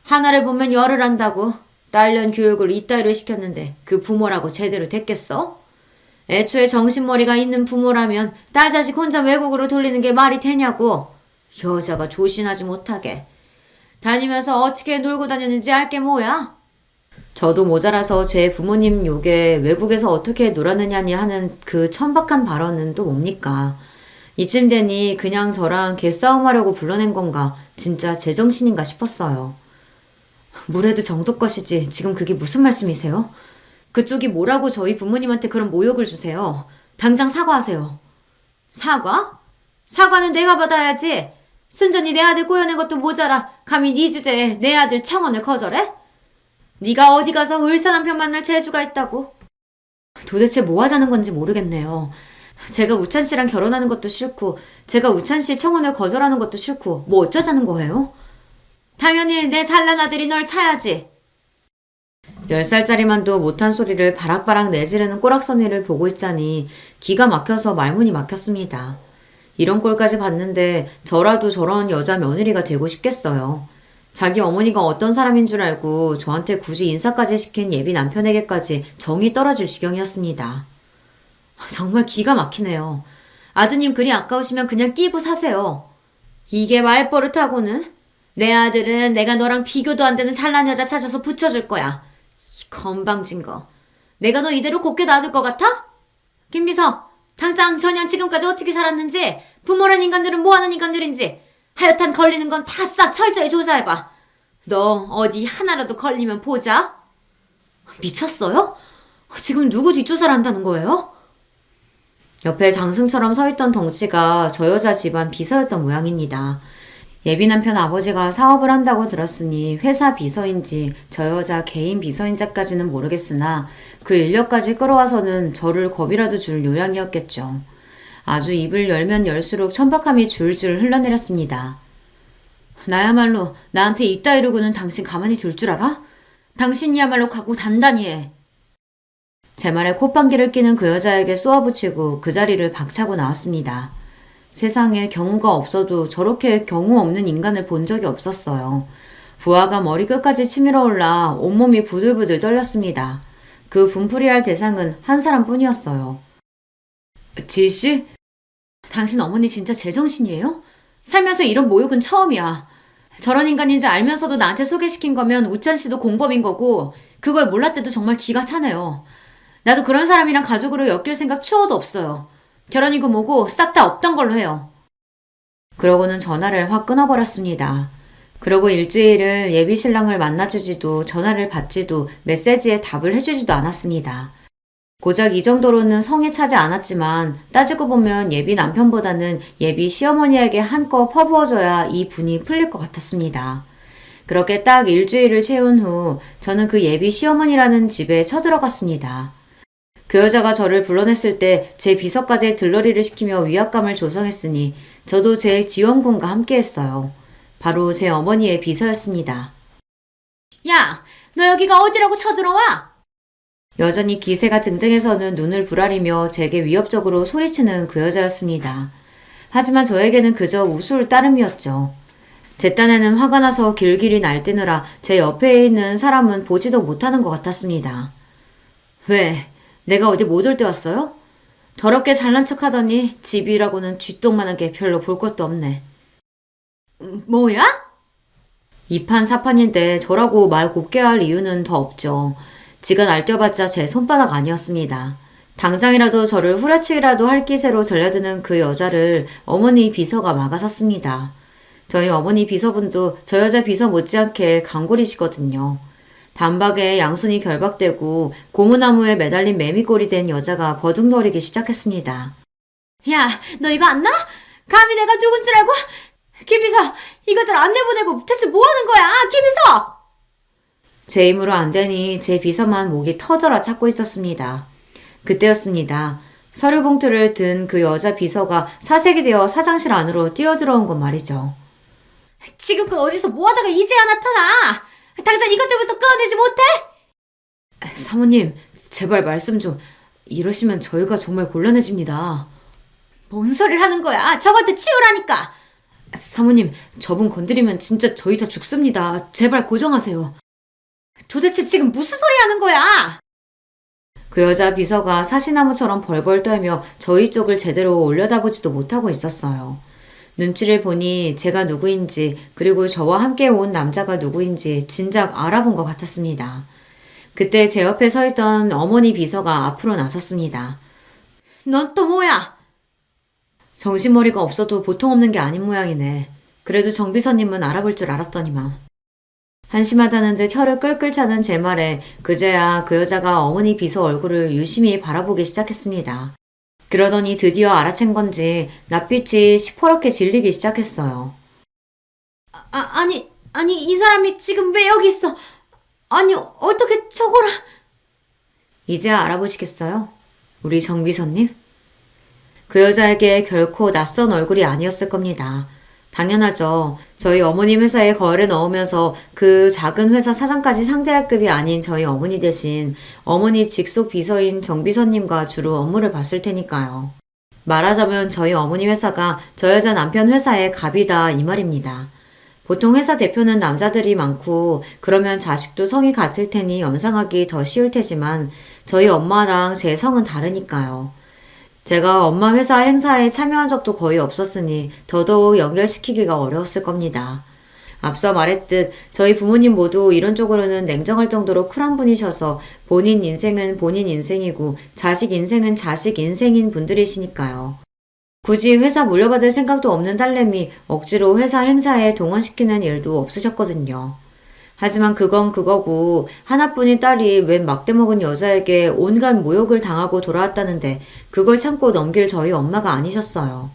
하나를 보면 열을 한다고 딸년 교육을 이따위로 시켰는데 그 부모라고 제대로 됐겠어? 애초에 정신머리가 있는 부모라면 딸 자식 혼자 외국으로 돌리는 게 말이 되냐고. 여자가 조신하지 못하게. 다니면서 어떻게 놀고 다녔는지 알게 뭐야? 저도 모자라서 제 부모님 욕에 외국에서 어떻게 놀았느냐니 하는 그 천박한 발언은 또 뭡니까? 이쯤 되니 그냥 저랑 개싸움하려고 불러낸 건가 진짜 제정신인가 싶었어요. 물에도 정도 것이지 지금 그게 무슨 말씀이세요? 그쪽이 뭐라고 저희 부모님한테 그런 모욕을 주세요. 당장 사과하세요. 사과? 사과는 내가 받아야지. 순전히 내 아들 꼬여낸 것도 모자라 감히 네 주제에 내 아들 청혼을 거절해? 네가 어디 가서 을사 남편 만날 재주가 있다고? 도대체 뭐 하자는 건지 모르겠네요. 제가 우찬 씨랑 결혼하는 것도 싫고 제가 우찬 씨 청혼을 거절하는 것도 싫고 뭐 어쩌자는 거예요? 당연히 내 잘난 아들이 널 차야지. 10살짜리만도 못한 소리를 바락바락 내지르는 꼬락서니를 보고 있자니 기가 막혀서 말문이 막혔습니다. 이런 꼴까지 봤는데 저라도 저런 여자 며느리가 되고 싶겠어요. 자기 어머니가 어떤 사람인 줄 알고 저한테 굳이 인사까지 시킨 예비 남편에게까지 정이 떨어질 지경이었습니다. 정말 기가 막히네요. 아드님 그리 아까우시면 그냥 끼고 사세요. 이게 말버릇하고는 내 아들은 내가 너랑 비교도 안 되는 잘난 여자 찾아서 붙여줄 거야. 이 건방진 거. 내가 너 이대로 곱게 놔둘 것 같아? 김비서, 당장 전현 지금까지 어떻게 살았는지, 부모란 인간들은 뭐하는 인간들인지 하여튼 걸리는 건 다 싹 철저히 조사해봐. 너 어디 하나라도 걸리면 보자. 미쳤어요? 지금 누구 뒷조사를 한다는 거예요? 옆에 장승처럼 서있던 덩치가 저 여자 집안 비서였던 모양입니다. 예비 남편 아버지가 사업을 한다고 들었으니 회사 비서인지 저 여자 개인 비서인지까지는 모르겠으나 그 인력까지 끌어와서는 저를 겁이라도 줄 요량이었겠죠. 아주 입을 열면 열수록 천박함이 줄줄 흘러내렸습니다. 나야말로 나한테 이따 이러고는 당신 가만히 둘 줄 알아? 당신이야말로 각오 단단히 해. 제 말에 콧방귀를 끼는 그 여자에게 쏘아붙이고 그 자리를 박차고 나왔습니다. 세상에 경우가 없어도 저렇게 경우 없는 인간을 본 적이 없었어요. 부하가 머리 끝까지 치밀어 올라 온몸이 부들부들 떨렸습니다. 그 분풀이할 대상은 한 사람뿐이었어요. 지희씨? 당신 어머니 진짜 제정신이에요? 살면서 이런 모욕은 처음이야. 저런 인간인지 알면서도 나한테 소개시킨 거면 우찬씨도 공범인 거고 그걸 몰랐대도 정말 기가 차네요. 나도 그런 사람이랑 가족으로 엮일 생각 추워도 없어요. 결혼이고 뭐고 싹 다 없던 걸로 해요. 그러고는 전화를 확 끊어버렸습니다. 그러고 일주일을 예비 신랑을 만나주지도 전화를 받지도 메시지에 답을 해주지도 않았습니다. 고작 이 정도로는 성에 차지 않았지만 따지고 보면 예비 남편보다는 예비 시어머니에게 한껏 퍼부어줘야 이 분이 풀릴 것 같았습니다. 그렇게 딱 일주일을 채운 후 저는 그 예비 시어머니라는 집에 쳐들어갔습니다. 그 여자가 저를 불러냈을 때 제 비서까지 들러리를 시키며 위압감을 조성했으니 저도 제 지원군과 함께했어요. 바로 제 어머니의 비서였습니다. 야, 너 여기가 어디라고 쳐들어와? 여전히 기세가 등등해서는 눈을 부라리며 제게 위협적으로 소리치는 그 여자였습니다. 하지만 저에게는 그저 우스울 따름이었죠. 제 딴에는 화가 나서 길길이 날뛰느라 제 옆에 있는 사람은 보지도 못하는 것 같았습니다. 왜? 내가 어디 못 올 때 왔어요? 더럽게 잘난 척 하더니 집이라고는 쥐똥만하게 별로 볼 것도 없네. 뭐야? 이판사판인데 저라고 말 곱게 할 이유는 더 없죠. 지가 날뛰어봤자 제 손바닥 아니었습니다. 당장이라도 저를 후려치기라도 할 기세로 들려드는 그 여자를 어머니 비서가 막아섰습니다. 저희 어머니 비서분도 저 여자 비서 못지않게 강골이시거든요. 단박에 양손이 결박되고 고무나무에 매달린 매미꼴이 된 여자가 버둥거리기 시작했습니다. 야, 너 이거 안 나? 감히 내가 누군 줄 알고? 김비서, 이것들 안 내보내고 대체 뭐 하는 거야, 김비서! 제 힘으로 안 되니 제 비서만 목이 터져라 찾고 있었습니다. 그때였습니다. 서류 봉투를 든 그 여자 비서가 사색이 되어 사장실 안으로 뛰어들어온 건 말이죠. 지금껏 어디서 뭐 하다가 이제야 나타나! 당장 이것들부터 끌어내지 못해? 사모님, 제발 말씀 좀. 이러시면 저희가 정말 곤란해집니다. 뭔 소리를 하는 거야? 저것들 치우라니까! 사모님, 저분 건드리면 진짜 저희 다 죽습니다. 제발 고정하세요. 도대체 지금 무슨 소리 하는 거야? 그 여자 비서가 사시나무처럼 벌벌 떨며 저희 쪽을 제대로 올려다보지도 못하고 있었어요. 눈치를 보니 제가 누구인지 그리고 저와 함께 온 남자가 누구인지 진작 알아본 것 같았습니다. 그때 제 옆에 서 있던 어머니 비서가 앞으로 나섰습니다. 넌 또 뭐야? 정신머리가 없어도 보통 없는 게 아닌 모양이네. 그래도 정 비서님은 알아볼 줄 알았더니만. 한심하다는 듯 혀를 끌끌 차는 제 말에 그제야 그 여자가 어머니 비서 얼굴을 유심히 바라보기 시작했습니다. 그러더니 드디어 알아챈 건지 낯빛이 시퍼렇게 질리기 시작했어요. 아니, 이 사람이 지금 왜 여기 있어? 아니, 어떻게 저거라? 이제야 알아보시겠어요? 우리 정 비서님? 그 여자에게 결코 낯선 얼굴이 아니었을 겁니다. 당연하죠. 저희 어머님 회사에 거래를 넣으면서 그 작은 회사 사장까지 상대할 급이 아닌 저희 어머니 대신 어머니 직속 비서인 정 비서님과 주로 업무를 봤을 테니까요. 말하자면 저희 어머니 회사가 저 여자 남편 회사의 갑이다 이 말입니다. 보통 회사 대표는 남자들이 많고 그러면 자식도 성이 같을 테니 연상하기 더 쉬울 테지만 저희 엄마랑 제 성은 다르니까요. 제가 엄마 회사 행사에 참여한 적도 거의 없었으니 더더욱 연결시키기가 어려웠을 겁니다. 앞서 말했듯 저희 부모님 모두 이런 쪽으로는 냉정할 정도로 쿨한 분이셔서 본인 인생은 본인 인생이고 자식 인생은 자식 인생인 분들이시니까요. 굳이 회사 물려받을 생각도 없는 딸내미 억지로 회사 행사에 동원시키는 일도 없으셨거든요. 하지만 그건 그거고 하나뿐인 딸이 웬 막대먹은 여자에게 온갖 모욕을 당하고 돌아왔다는데 그걸 참고 넘길 저희 엄마가 아니셨어요.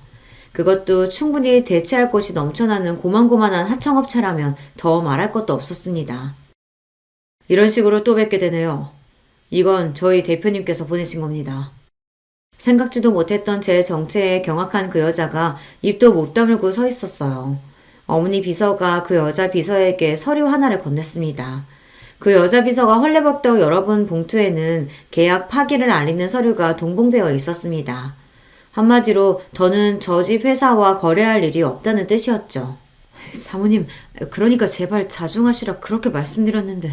그것도 충분히 대체할 곳이 넘쳐나는 고만고만한 하청업체라면 더 말할 것도 없었습니다. 이런 식으로 또 뵙게 되네요. 이건 저희 대표님께서 보내신 겁니다. 생각지도 못했던 제 정체에 경악한 그 여자가 입도 못 다물고 서 있었어요. 어머니 비서가 그 여자 비서에게 서류 하나를 건넸습니다. 그 여자 비서가 헐레벌떡 열어본 봉투에는 계약 파기를 알리는 서류가 동봉되어 있었습니다. 한마디로 더는 저 집 회사와 거래할 일이 없다는 뜻이었죠. 사모님, 그러니까 제발 자중하시라 그렇게 말씀드렸는데.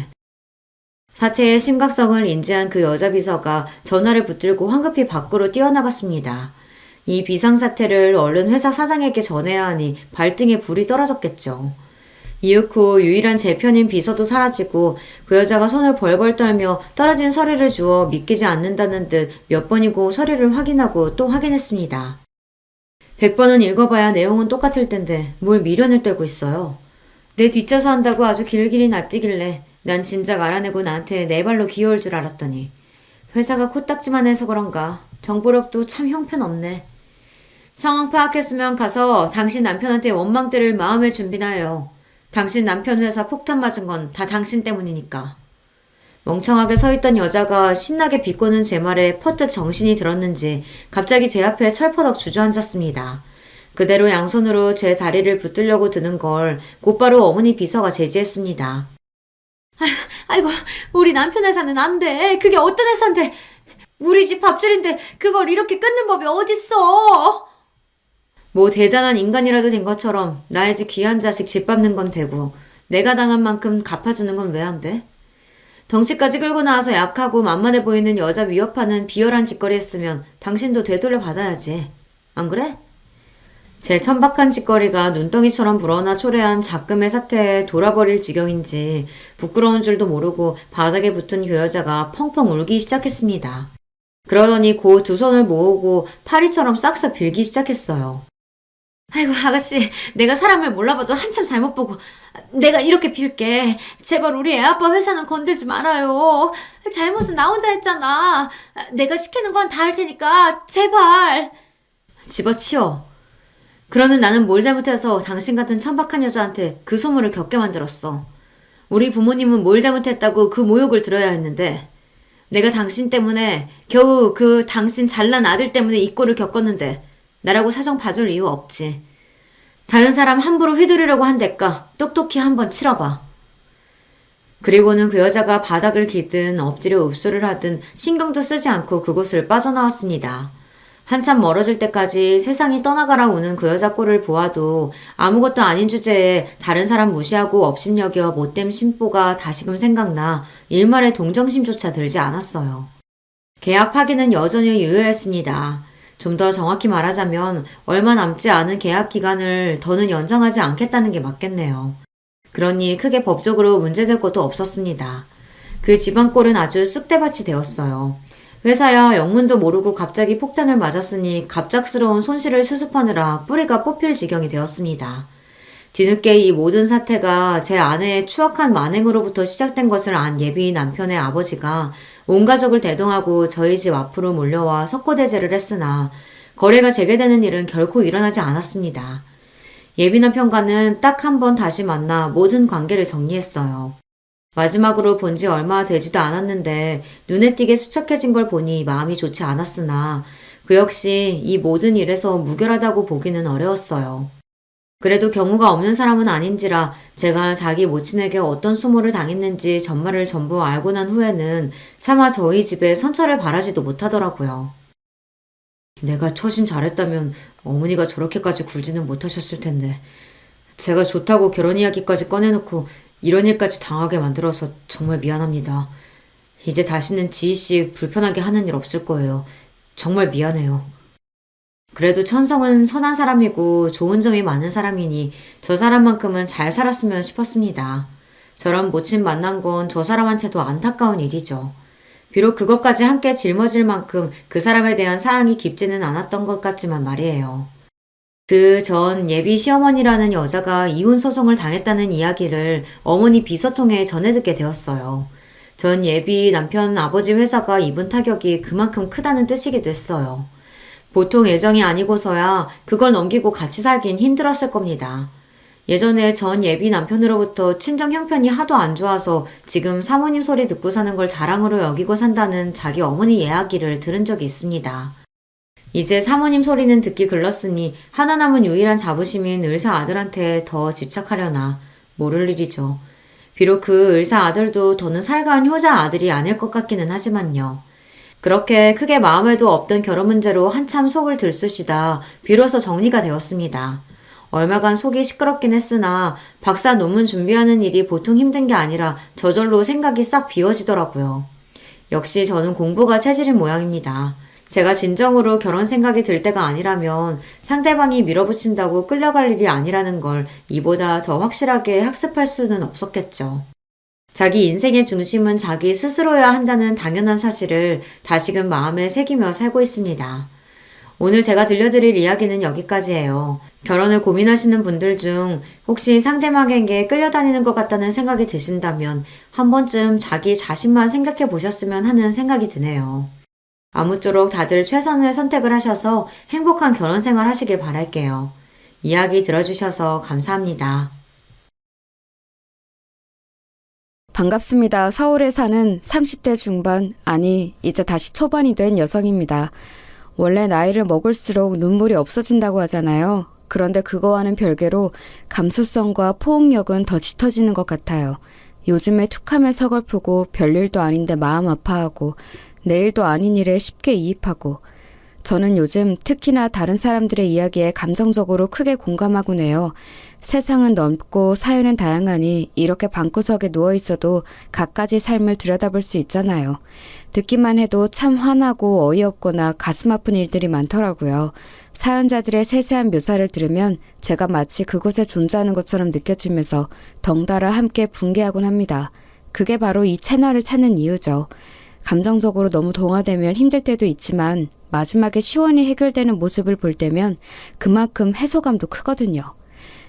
사태의 심각성을 인지한 그 여자 비서가 전화를 붙들고 황급히 밖으로 뛰어나갔습니다. 이 비상사태를 얼른 회사 사장에게 전해야 하니 발등에 불이 떨어졌겠죠. 이윽 후 유일한 제 편인 비서도 사라지고 그 여자가 손을 벌벌 떨며 떨어진 서류를 주어 믿기지 않는다는 듯 몇 번이고 서류를 확인하고 또 확인했습니다. 100번은 읽어봐야 내용은 똑같을 텐데 뭘 미련을 떨고 있어요. 내 뒷좌서 한다고 아주 길길이 놔뛰길래 난 진작 알아내고 나한테 내 발로 기어올 줄 알았더니 회사가 코딱지만 해서 그런가 정보력도 참 형편없네. 상황 파악했으면 가서 당신 남편한테 원망 들을 마음의 준비나 해요. 당신 남편 회사 폭탄 맞은 건 다 당신 때문이니까. 멍청하게 서있던 여자가 신나게 비꼬는 제 말에 퍼뜩 정신이 들었는지 갑자기 제 앞에 철퍼덕 주저앉았습니다. 그대로 양손으로 제 다리를 붙들려고 드는 걸 곧바로 어머니 비서가 제지했습니다. 아이고, 우리 남편 회사는 안 돼. 그게 어떤 회사인데. 우리 집 밥줄인데 그걸 이렇게 끊는 법이 어딨어. 뭐 대단한 인간이라도 된 것처럼 나의 집 귀한 자식 짓밟는 건 되고 내가 당한 만큼 갚아주는 건 왜 안 돼? 덩치까지 끌고 나와서 약하고 만만해 보이는 여자 위협하는 비열한 짓거리 했으면 당신도 되돌려 받아야지. 안 그래? 제 천박한 짓거리가 눈덩이처럼 불어나 초래한 작금의 사태에 돌아버릴 지경인지 부끄러운 줄도 모르고 바닥에 붙은 그 여자가 펑펑 울기 시작했습니다. 그러더니 고 두 손을 모으고 파리처럼 싹싹 빌기 시작했어요. 아이고 아가씨, 내가 사람을 몰라봐도 한참 잘못 보고 내가 이렇게 빌게. 제발 우리 애아빠 회사는 건들지 말아요. 잘못은 나 혼자 했잖아. 내가 시키는 건 다 할 테니까 제발. 집어치워. 그러는 나는 뭘 잘못해서 당신 같은 천박한 여자한테 그 소문을 겪게 만들었어. 우리 부모님은 뭘 잘못했다고 그 모욕을 들어야 했는데 내가 당신 때문에 겨우 그 당신 잘난 아들 때문에 이 꼴을 겪었는데 나라고 사정 봐줄 이유 없지. 다른 사람 함부로 휘두르려고 한댔까 똑똑히 한번 치러봐. 그리고는 그 여자가 바닥을 기든 엎드려 읍소를 하든 신경도 쓰지 않고 그곳을 빠져나왔습니다. 한참 멀어질 때까지 세상이 떠나가라 우는 그 여자 꼴을 보아도 아무것도 아닌 주제에 다른 사람 무시하고 업심여겨 못됨 심보가 다시금 생각나 일말의 동정심조차 들지 않았어요. 계약 파기는 여전히 유효했습니다. 좀 더 정확히 말하자면 얼마 남지 않은 계약 기간을 더는 연장하지 않겠다는 게 맞겠네요. 그러니 크게 법적으로 문제될 것도 없었습니다. 그 집안 꼴은 아주 쑥대밭이 되었어요. 회사야 영문도 모르고 갑자기 폭탄을 맞았으니 갑작스러운 손실을 수습하느라 뿌리가 뽑힐 지경이 되었습니다. 뒤늦게 이 모든 사태가 제 아내의 추악한 만행으로부터 시작된 것을 안 예비 남편의 아버지가 온 가족을 대동하고 저희 집 앞으로 몰려와 석고대죄를 했으나 거래가 재개되는 일은 결코 일어나지 않았습니다. 예비 남편과는 딱 한 번 다시 만나 모든 관계를 정리했어요. 마지막으로 본 지 얼마 되지도 않았는데 눈에 띄게 수척해진 걸 보니 마음이 좋지 않았으나 그 역시 이 모든 일에서 무결하다고 보기는 어려웠어요. 그래도 경우가 없는 사람은 아닌지라 제가 자기 모친에게 어떤 수모를 당했는지 전말을 전부 알고 난 후에는 차마 저희 집에 선처를 바라지도 못하더라고요. 내가 처신 잘했다면 어머니가 저렇게까지 굴지는 못하셨을 텐데 제가 좋다고 결혼 이야기까지 꺼내놓고 이런 일까지 당하게 만들어서 정말 미안합니다. 이제 다시는 지희씨 불편하게 하는 일 없을 거예요. 정말 미안해요. 그래도 천성은 선한 사람이고 좋은 점이 많은 사람이니 저 사람만큼은 잘 살았으면 싶었습니다. 저런 모친 만난 건 저 사람한테도 안타까운 일이죠. 비록 그것까지 함께 짊어질 만큼 그 사람에 대한 사랑이 깊지는 않았던 것 같지만 말이에요. 그 전 예비 시어머니라는 여자가 이혼 소송을 당했다는 이야기를 어머니 비서 통해 전해 듣게 되었어요. 전 예비 남편 아버지 회사가 입은 타격이 그만큼 크다는 뜻이기도 했어요. 보통 애정이 아니고서야 그걸 넘기고 같이 살긴 힘들었을 겁니다. 예전에 전 예비 남편으로부터 친정 형편이 하도 안 좋아서 지금 사모님 소리 듣고 사는 걸 자랑으로 여기고 산다는 자기 어머니 이야기를 들은 적이 있습니다. 이제 사모님 소리는 듣기 글렀으니 하나 남은 유일한 자부심인 의사 아들한테 더 집착하려나. 모를 일이죠. 비록 그 의사 아들도 더는 살가운 효자 아들이 아닐 것 같기는 하지만요. 그렇게 크게 마음에도 없던 결혼 문제로 한참 속을 들쑤시다 비로소 정리가 되었습니다. 얼마간 속이 시끄럽긴 했으나 박사 논문 준비하는 일이 보통 힘든 게 아니라 저절로 생각이 싹 비워지더라고요. 역시 저는 공부가 체질인 모양입니다. 제가 진정으로 결혼 생각이 들 때가 아니라면 상대방이 밀어붙인다고 끌려갈 일이 아니라는 걸 이보다 더 확실하게 학습할 수는 없었겠죠. 자기 인생의 중심은 자기 스스로여야 한다는 당연한 사실을 다시금 마음에 새기며 살고 있습니다. 오늘 제가 들려드릴 이야기는 여기까지예요. 결혼을 고민하시는 분들 중 혹시 상대방에게 끌려다니는 것 같다는 생각이 드신다면 한 번쯤 자기 자신만 생각해 보셨으면 하는 생각이 드네요. 아무쪼록 다들 최선의 선택을 하셔서 행복한 결혼 생활 하시길 바랄게요. 이야기 들어주셔서 감사합니다. 반갑습니다. 서울에 사는 30대 중반, 아니 이제 다시 초반이 된 여성입니다. 원래 나이를 먹을수록 눈물이 없어진다고 하잖아요. 그런데 그거와는 별개로 감수성과 포옹력은 더 짙어지는 것 같아요. 요즘에 툭하면 서글프고 별일도 아닌데 마음 아파하고 내일도 아닌 일에 쉽게 이입하고 저는 요즘 특히나 다른 사람들의 이야기에 감정적으로 크게 공감하곤 해요. 세상은 넓고 사연은 다양하니 이렇게 방구석에 누워있어도 갖가지 삶을 들여다볼 수 있잖아요. 듣기만 해도 참 화나고 어이없거나 가슴 아픈 일들이 많더라고요. 사연자들의 세세한 묘사를 들으면 제가 마치 그곳에 존재하는 것처럼 느껴지면서 덩달아 함께 붕괴하곤 합니다. 그게 바로 이 채널을 찾는 이유죠. 감정적으로 너무 동화되면 힘들 때도 있지만 마지막에 시원히 해결되는 모습을 볼 때면 그만큼 해소감도 크거든요.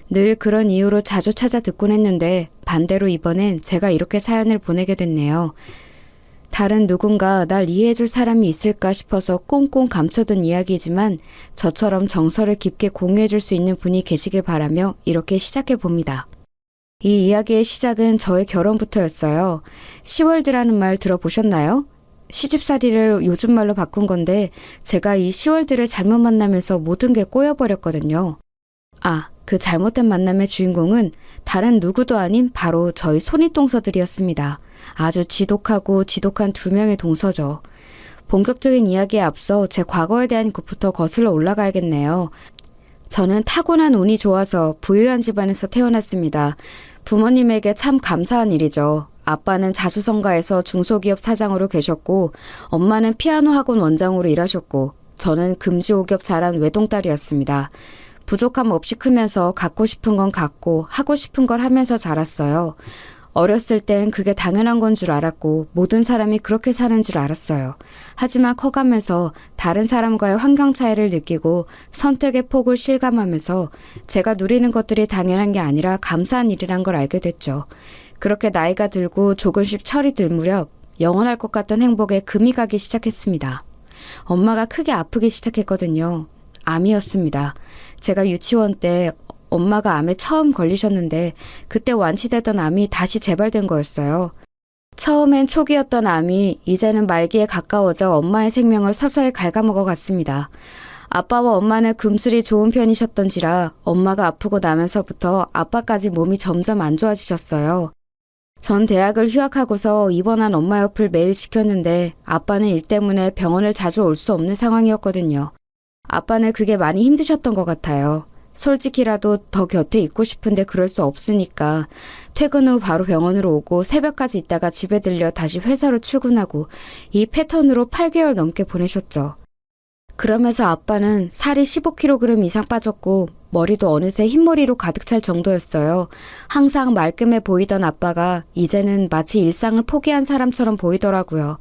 늘 그런 이유로 자주 찾아 듣곤 했는데 반대로 이번엔 제가 이렇게 사연을 보내게 됐네요. 다른 누군가 날 이해해줄 사람이 있을까 싶어서 꽁꽁 감춰둔 이야기지만 저처럼 정서를 깊게 공유해줄 수 있는 분이 계시길 바라며 이렇게 시작해봅니다. 이 이야기의 시작은 저의 결혼부터였어요. 시월드라는 말 들어보셨나요? 시집살이를 요즘 말로 바꾼 건데 제가 이 시월드를 잘못 만나면서 모든 게 꼬여버렸거든요. 그 잘못된 만남의 주인공은 다른 누구도 아닌 바로 저희 손윗동서들이었습니다. 아주 지독한 두 명의 동서죠. 본격적인 이야기에 앞서 제 과거에 대한 것부터 거슬러 올라가야겠네요. 저는 타고난 운이 좋아서 부유한 집안에서 태어났습니다. 부모님에게 참 감사한 일이죠. 아빠는 자수성가에서 중소기업 사장으로 계셨고 엄마는 피아노 학원 원장으로 일하셨고 저는 금지옥엽 자란 외동딸이었습니다. 부족함 없이 크면서 갖고 싶은 건 갖고 하고 싶은 걸 하면서 자랐어요. 어렸을 땐 그게 당연한 건 줄 알았고 모든 사람이 그렇게 사는 줄 알았어요. 하지만 커가면서 다른 사람과의 환경 차이를 느끼고 선택의 폭을 실감하면서 제가 누리는 것들이 당연한 게 아니라 감사한 일이란 걸 알게 됐죠. 그렇게 나이가 들고 조금씩 철이 들 무렵 영원할 것 같던 행복에 금이 가기 시작했습니다. 엄마가 크게 아프기 시작했거든요. 암이었습니다. 제가 유치원 때 엄마가 암에 처음 걸리셨는데 그때 완치되던 암이 다시 재발된 거였어요. 처음엔 초기였던 암이 이제는 말기에 가까워져 엄마의 생명을 서서히 갉아먹어 갔습니다. 아빠와 엄마는 금술이 좋은 편이셨던지라 엄마가 아프고 나면서부터 아빠까지 몸이 점점 안 좋아지셨어요. 전 대학을 휴학하고서 입원한 엄마 옆을 매일 지켰는데 아빠는 일 때문에 병원을 자주 올 수 없는 상황이었거든요. 아빠는 그게 많이 힘드셨던 것 같아요. 솔직히라도 더 곁에 있고 싶은데 그럴 수 없으니까 퇴근 후 바로 병원으로 오고 새벽까지 있다가 집에 들려 다시 회사로 출근하고 이 패턴으로 8개월 넘게 보내셨죠. 그러면서 아빠는 살이 15kg 이상 빠졌고 머리도 어느새 흰머리로 가득 찰 정도였어요. 항상 말끔해 보이던 아빠가 이제는 마치 일상을 포기한 사람처럼 보이더라고요.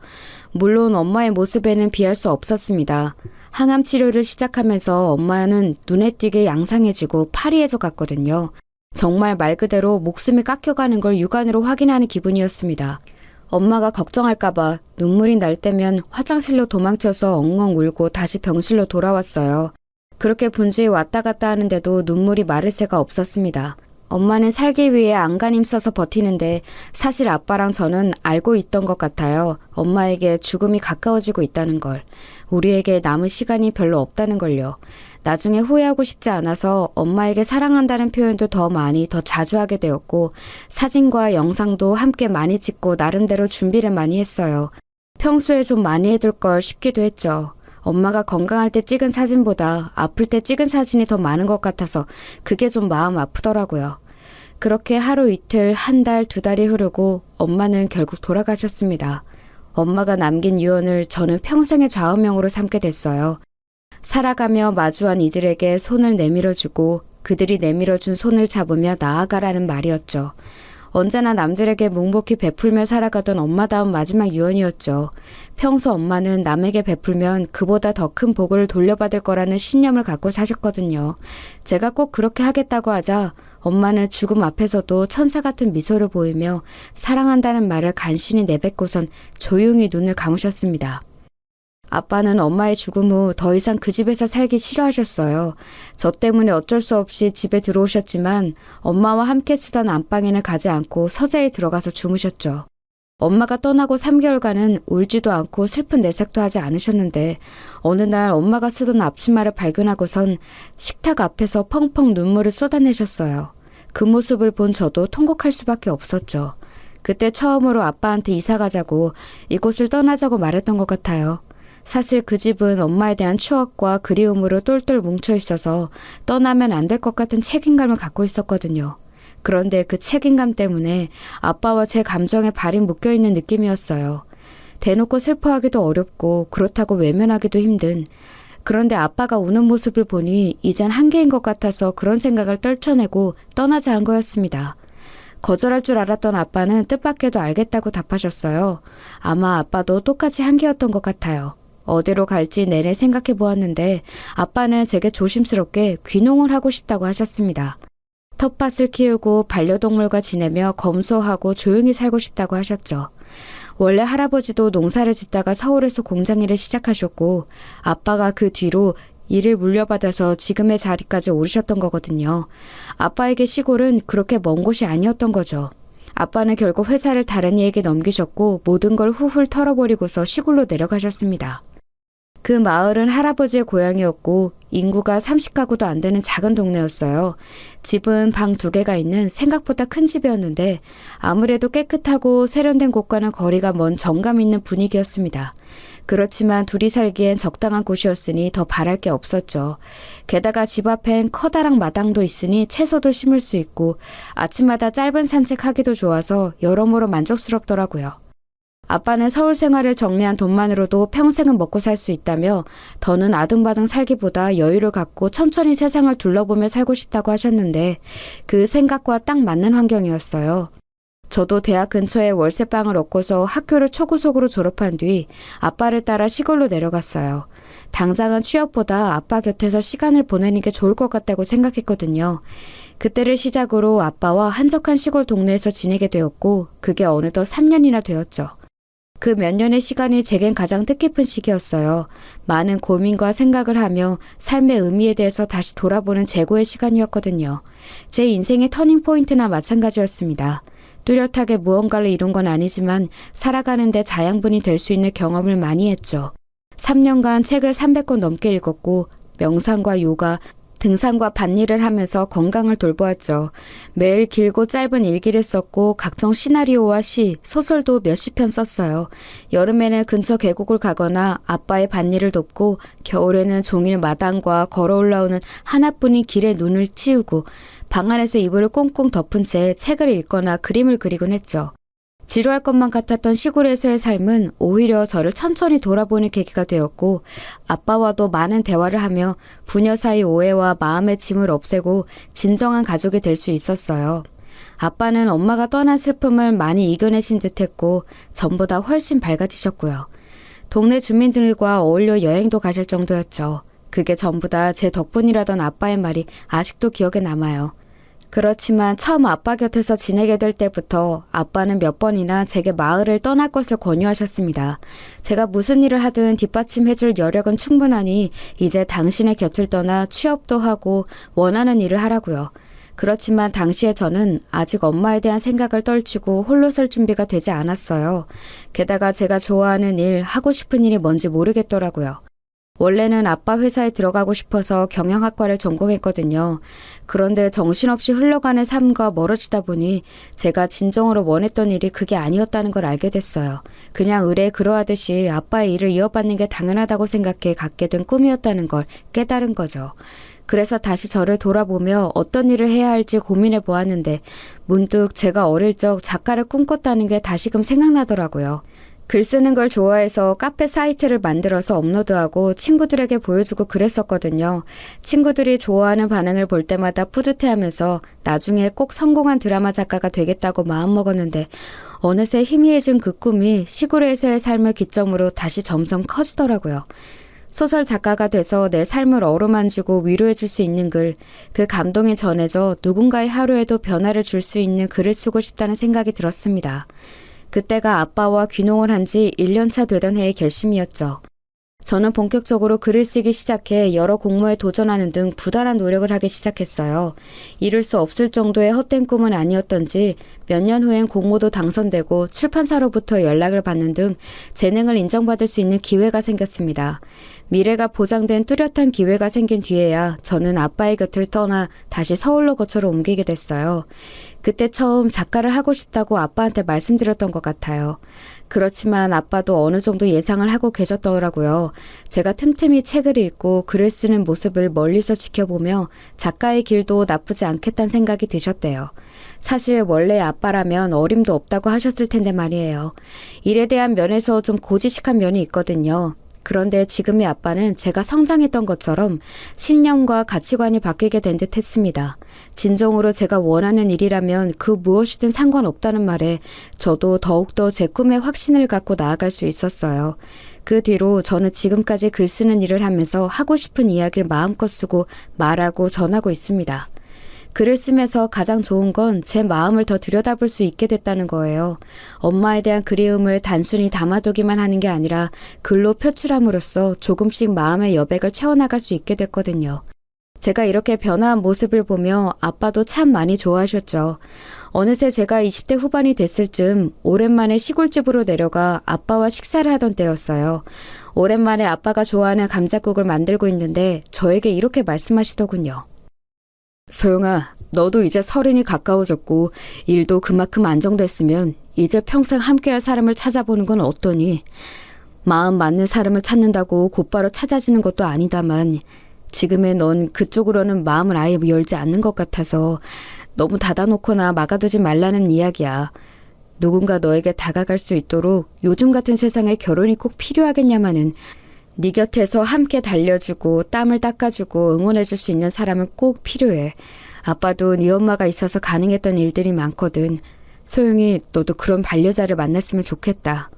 물론 엄마의 모습에는 비할 수 없었습니다. 항암 치료를 시작하면서 엄마는 눈에 띄게 양상해지고 파리해져 갔거든요. 정말 말 그대로 목숨이 깎여가는 걸 육안으로 확인하는 기분이었습니다. 엄마가 걱정할까봐 눈물이 날 때면 화장실로 도망쳐서 엉엉 울고 다시 병실로 돌아왔어요. 그렇게 분주히 왔다 갔다 하는데도 눈물이 마를 새가 없었습니다. 엄마는 살기 위해 안간힘 써서 버티는데 사실 아빠랑 저는 알고 있던 것 같아요. 엄마에게 죽음이 가까워지고 있다는 걸. 우리에게 남은 시간이 별로 없다는 걸요. 나중에 후회하고 싶지 않아서 엄마에게 사랑한다는 표현도 더 많이 더 자주 하게 되었고 사진과 영상도 함께 많이 찍고 나름대로 준비를 많이 했어요. 평소에 좀 많이 해둘 걸 싶기도 했죠. 엄마가 건강할 때 찍은 사진보다 아플 때 찍은 사진이 더 많은 것 같아서 그게 좀 마음 아프더라고요. 그렇게 하루 이틀, 한 달, 두 달이 흐르고 엄마는 결국 돌아가셨습니다. 엄마가 남긴 유언을 저는 평생의 좌우명으로 삼게 됐어요. 살아가며 마주한 이들에게 손을 내밀어주고 그들이 내밀어준 손을 잡으며 나아가라는 말이었죠. 언제나 남들에게 묵묵히 베풀며 살아가던 엄마다운 마지막 유언이었죠. 평소 엄마는 남에게 베풀면 그보다 더 큰 복을 돌려받을 거라는 신념을 갖고 사셨거든요. 제가 꼭 그렇게 하겠다고 하자 엄마는 죽음 앞에서도 천사 같은 미소를 보이며 사랑한다는 말을 간신히 내뱉고선 조용히 눈을 감으셨습니다. 아빠는 엄마의 죽음 후 더 이상 그 집에서 살기 싫어하셨어요. 저 때문에 어쩔 수 없이 집에 들어오셨지만 엄마와 함께 쓰던 안방에는 가지 않고 서재에 들어가서 주무셨죠. 엄마가 떠나고 3개월간은 울지도 않고 슬픈 내색도 하지 않으셨는데 어느 날 엄마가 쓰던 앞치마를 발견하고선 식탁 앞에서 펑펑 눈물을 쏟아내셨어요. 그 모습을 본 저도 통곡할 수밖에 없었죠. 그때 처음으로 아빠한테 이사 가자고 이곳을 떠나자고 말했던 것 같아요. 사실 그 집은 엄마에 대한 추억과 그리움으로 똘똘 뭉쳐 있어서 떠나면 안 될 것 같은 책임감을 갖고 있었거든요. 그런데 그 책임감 때문에 아빠와 제 감정에 발이 묶여있는 느낌이었어요. 대놓고 슬퍼하기도 어렵고 그렇다고 외면하기도 힘든. 그런데 아빠가 우는 모습을 보니 이젠 한계인 것 같아서 그런 생각을 떨쳐내고 떠나자 한 거였습니다. 거절할 줄 알았던 아빠는 뜻밖에도 알겠다고 답하셨어요. 아마 아빠도 똑같이 한계였던 것 같아요. 어디로 갈지 내내 생각해 보았는데 아빠는 제게 조심스럽게 귀농을 하고 싶다고 하셨습니다. 텃밭을 키우고 반려동물과 지내며 검소하고 조용히 살고 싶다고 하셨죠. 원래 할아버지도 농사를 짓다가 서울에서 공장 일을 시작하셨고 아빠가 그 뒤로 일을 물려받아서 지금의 자리까지 오르셨던 거거든요. 아빠에게 시골은 그렇게 먼 곳이 아니었던 거죠. 아빠는 결국 회사를 다른 이에게 넘기셨고 모든 걸 훌훌 털어버리고서 시골로 내려가셨습니다. 그 마을은 할아버지의 고향이었고 인구가 30가구도 안 되는 작은 동네였어요. 집은 방 2개가 있는 생각보다 큰 집이었는데 아무래도 깨끗하고 세련된 곳과는 거리가 먼 정감 있는 분위기였습니다. 그렇지만 둘이 살기엔 적당한 곳이었으니 더 바랄 게 없었죠. 게다가 집 앞엔 커다란 마당도 있으니 채소도 심을 수 있고 아침마다 짧은 산책하기도 좋아서 여러모로 만족스럽더라고요. 아빠는 서울 생활을 정리한 돈만으로도 평생은 먹고 살 수 있다며 더는 아등바등 살기보다 여유를 갖고 천천히 세상을 둘러보며 살고 싶다고 하셨는데 그 생각과 딱 맞는 환경이었어요. 저도 대학 근처에 월세방을 얻고서 학교를 초고속으로 졸업한 뒤 아빠를 따라 시골로 내려갔어요. 당장은 취업보다 아빠 곁에서 시간을 보내는 게 좋을 것 같다고 생각했거든요. 그때를 시작으로 아빠와 한적한 시골 동네에서 지내게 되었고 그게 어느덧 3년이나 되었죠. 그 몇 년의 시간이 제겐 가장 뜻깊은 시기였어요. 많은 고민과 생각을 하며 삶의 의미에 대해서 다시 돌아보는 재고의 시간이었거든요. 제 인생의 터닝포인트나 마찬가지였습니다. 뚜렷하게 무언가를 이룬 건 아니지만 살아가는데 자양분이 될 수 있는 경험을 많이 했죠. 3년간 책을 300권 넘게 읽었고 명상과 요가, 등산과 밭일을 하면서 건강을 돌보았죠. 매일 길고 짧은 일기를 썼고 각종 시나리오와 시, 소설도 몇십 편 썼어요. 여름에는 근처 계곡을 가거나 아빠의 밭일을 돕고 겨울에는 종일 마당과 걸어 올라오는 하나뿐인 길에 눈을 치우고 방 안에서 이불을 꽁꽁 덮은 채 책을 읽거나 그림을 그리곤 했죠. 지루할 것만 같았던 시골에서의 삶은 오히려 저를 천천히 돌아보는 계기가 되었고 아빠와도 많은 대화를 하며 부녀 사이 오해와 마음의 짐을 없애고 진정한 가족이 될 수 있었어요. 아빠는 엄마가 떠난 슬픔을 많이 이겨내신 듯했고 전보다 훨씬 밝아지셨고요. 동네 주민들과 어울려 여행도 가실 정도였죠. 그게 전부 다 제 덕분이라던 아빠의 말이 아직도 기억에 남아요. 그렇지만 처음 아빠 곁에서 지내게 될 때부터 아빠는 몇 번이나 제게 마을을 떠날 것을 권유하셨습니다. 제가 무슨 일을 하든 뒷받침해줄 여력은 충분하니 이제 당신의 곁을 떠나 취업도 하고 원하는 일을 하라고요. 그렇지만 당시에 저는 아직 엄마에 대한 생각을 떨치고 홀로 설 준비가 되지 않았어요. 게다가 제가 좋아하는 일, 하고 싶은 일이 뭔지 모르겠더라고요. 원래는 아빠 회사에 들어가고 싶어서 경영학과를 전공했거든요. 그런데 정신없이 흘러가는 삶과 멀어지다 보니 제가 진정으로 원했던 일이 그게 아니었다는 걸 알게 됐어요. 그냥 의뢰 그러하듯이 아빠의 일을 이어받는 게 당연하다고 생각해 갖게 된 꿈이었다는 걸 깨달은 거죠. 그래서 다시 저를 돌아보며 어떤 일을 해야 할지 고민해 보았는데 문득 제가 어릴 적 작가를 꿈꿨다는 게 다시금 생각나더라고요. 글 쓰는 걸 좋아해서 카페 사이트를 만들어서 업로드하고 친구들에게 보여주고 그랬었거든요. 친구들이 좋아하는 반응을 볼 때마다 뿌듯해하면서 나중에 꼭 성공한 드라마 작가가 되겠다고 마음먹었는데 어느새 희미해진 그 꿈이 시골에서의 삶을 기점으로 다시 점점 커지더라고요. 소설 작가가 돼서 내 삶을 어루만지고 위로해줄 수 있는 글, 그 감동이 전해져 누군가의 하루에도 변화를 줄 수 있는 글을 쓰고 싶다는 생각이 들었습니다. 그때가 아빠와 귀농을 한 지 1년차 되던 해의 결심이었죠. 저는 본격적으로 글을 쓰기 시작해 여러 공모에 도전하는 등 부단한 노력을 하기 시작했어요. 이룰 수 없을 정도의 헛된 꿈은 아니었던지 몇 년 후엔 공모도 당선되고 출판사로부터 연락을 받는 등 재능을 인정받을 수 있는 기회가 생겼습니다. 미래가 보장된 뚜렷한 기회가 생긴 뒤에야 저는 아빠의 곁을 떠나 다시 서울로 거처를 옮기게 됐어요. 그때 처음 작가를 하고 싶다고 아빠한테 말씀드렸던 것 같아요. 그렇지만 아빠도 어느 정도 예상을 하고 계셨더라고요. 제가 틈틈이 책을 읽고 글을 쓰는 모습을 멀리서 지켜보며 작가의 길도 나쁘지 않겠다는 생각이 드셨대요. 사실 원래 아빠라면 어림도 없다고 하셨을 텐데 말이에요. 일에 대한 면에서 좀 고지식한 면이 있거든요. 그런데 지금의 아빠는 제가 성장했던 것처럼 신념과 가치관이 바뀌게 된 듯 했습니다. 진정으로 제가 원하는 일이라면 그 무엇이든 상관없다는 말에 저도 더욱더 제 꿈에 확신을 갖고 나아갈 수 있었어요. 그 뒤로 저는 지금까지 글 쓰는 일을 하면서 하고 싶은 이야기를 마음껏 쓰고 말하고 전하고 있습니다. 글을 쓰면서 가장 좋은 건 제 마음을 더 들여다볼 수 있게 됐다는 거예요. 엄마에 대한 그리움을 단순히 담아두기만 하는 게 아니라 글로 표출함으로써 조금씩 마음의 여백을 채워나갈 수 있게 됐거든요. 제가 이렇게 변화한 모습을 보며 아빠도 참 많이 좋아하셨죠. 어느새 제가 20대 후반이 됐을 즈음 오랜만에 시골집으로 내려가 아빠와 식사를 하던 때였어요. 오랜만에 아빠가 좋아하는 감자국을 만들고 있는데 저에게 이렇게 말씀하시더군요. 소영아, 너도 이제 30이 가까워졌고 일도 그만큼 안정됐으면 이제 평생 함께할 사람을 찾아보는 건 어떠니? 마음 맞는 사람을 찾는다고 곧바로 찾아지는 것도 아니다만 지금의 넌 그쪽으로는 마음을 아예 열지 않는 것 같아서 너무 닫아놓거나 막아두지 말라는 이야기야. 누군가 너에게 다가갈 수 있도록 요즘 같은 세상에 결혼이 꼭 필요하겠냐마는 네 곁에서 함께 달려주고 땀을 닦아주고 응원해줄 수 있는 사람은 꼭 필요해. 아빠도 네 엄마가 있어서 가능했던 일들이 많거든. 소영이 너도 그런 반려자를 만났으면 좋겠다.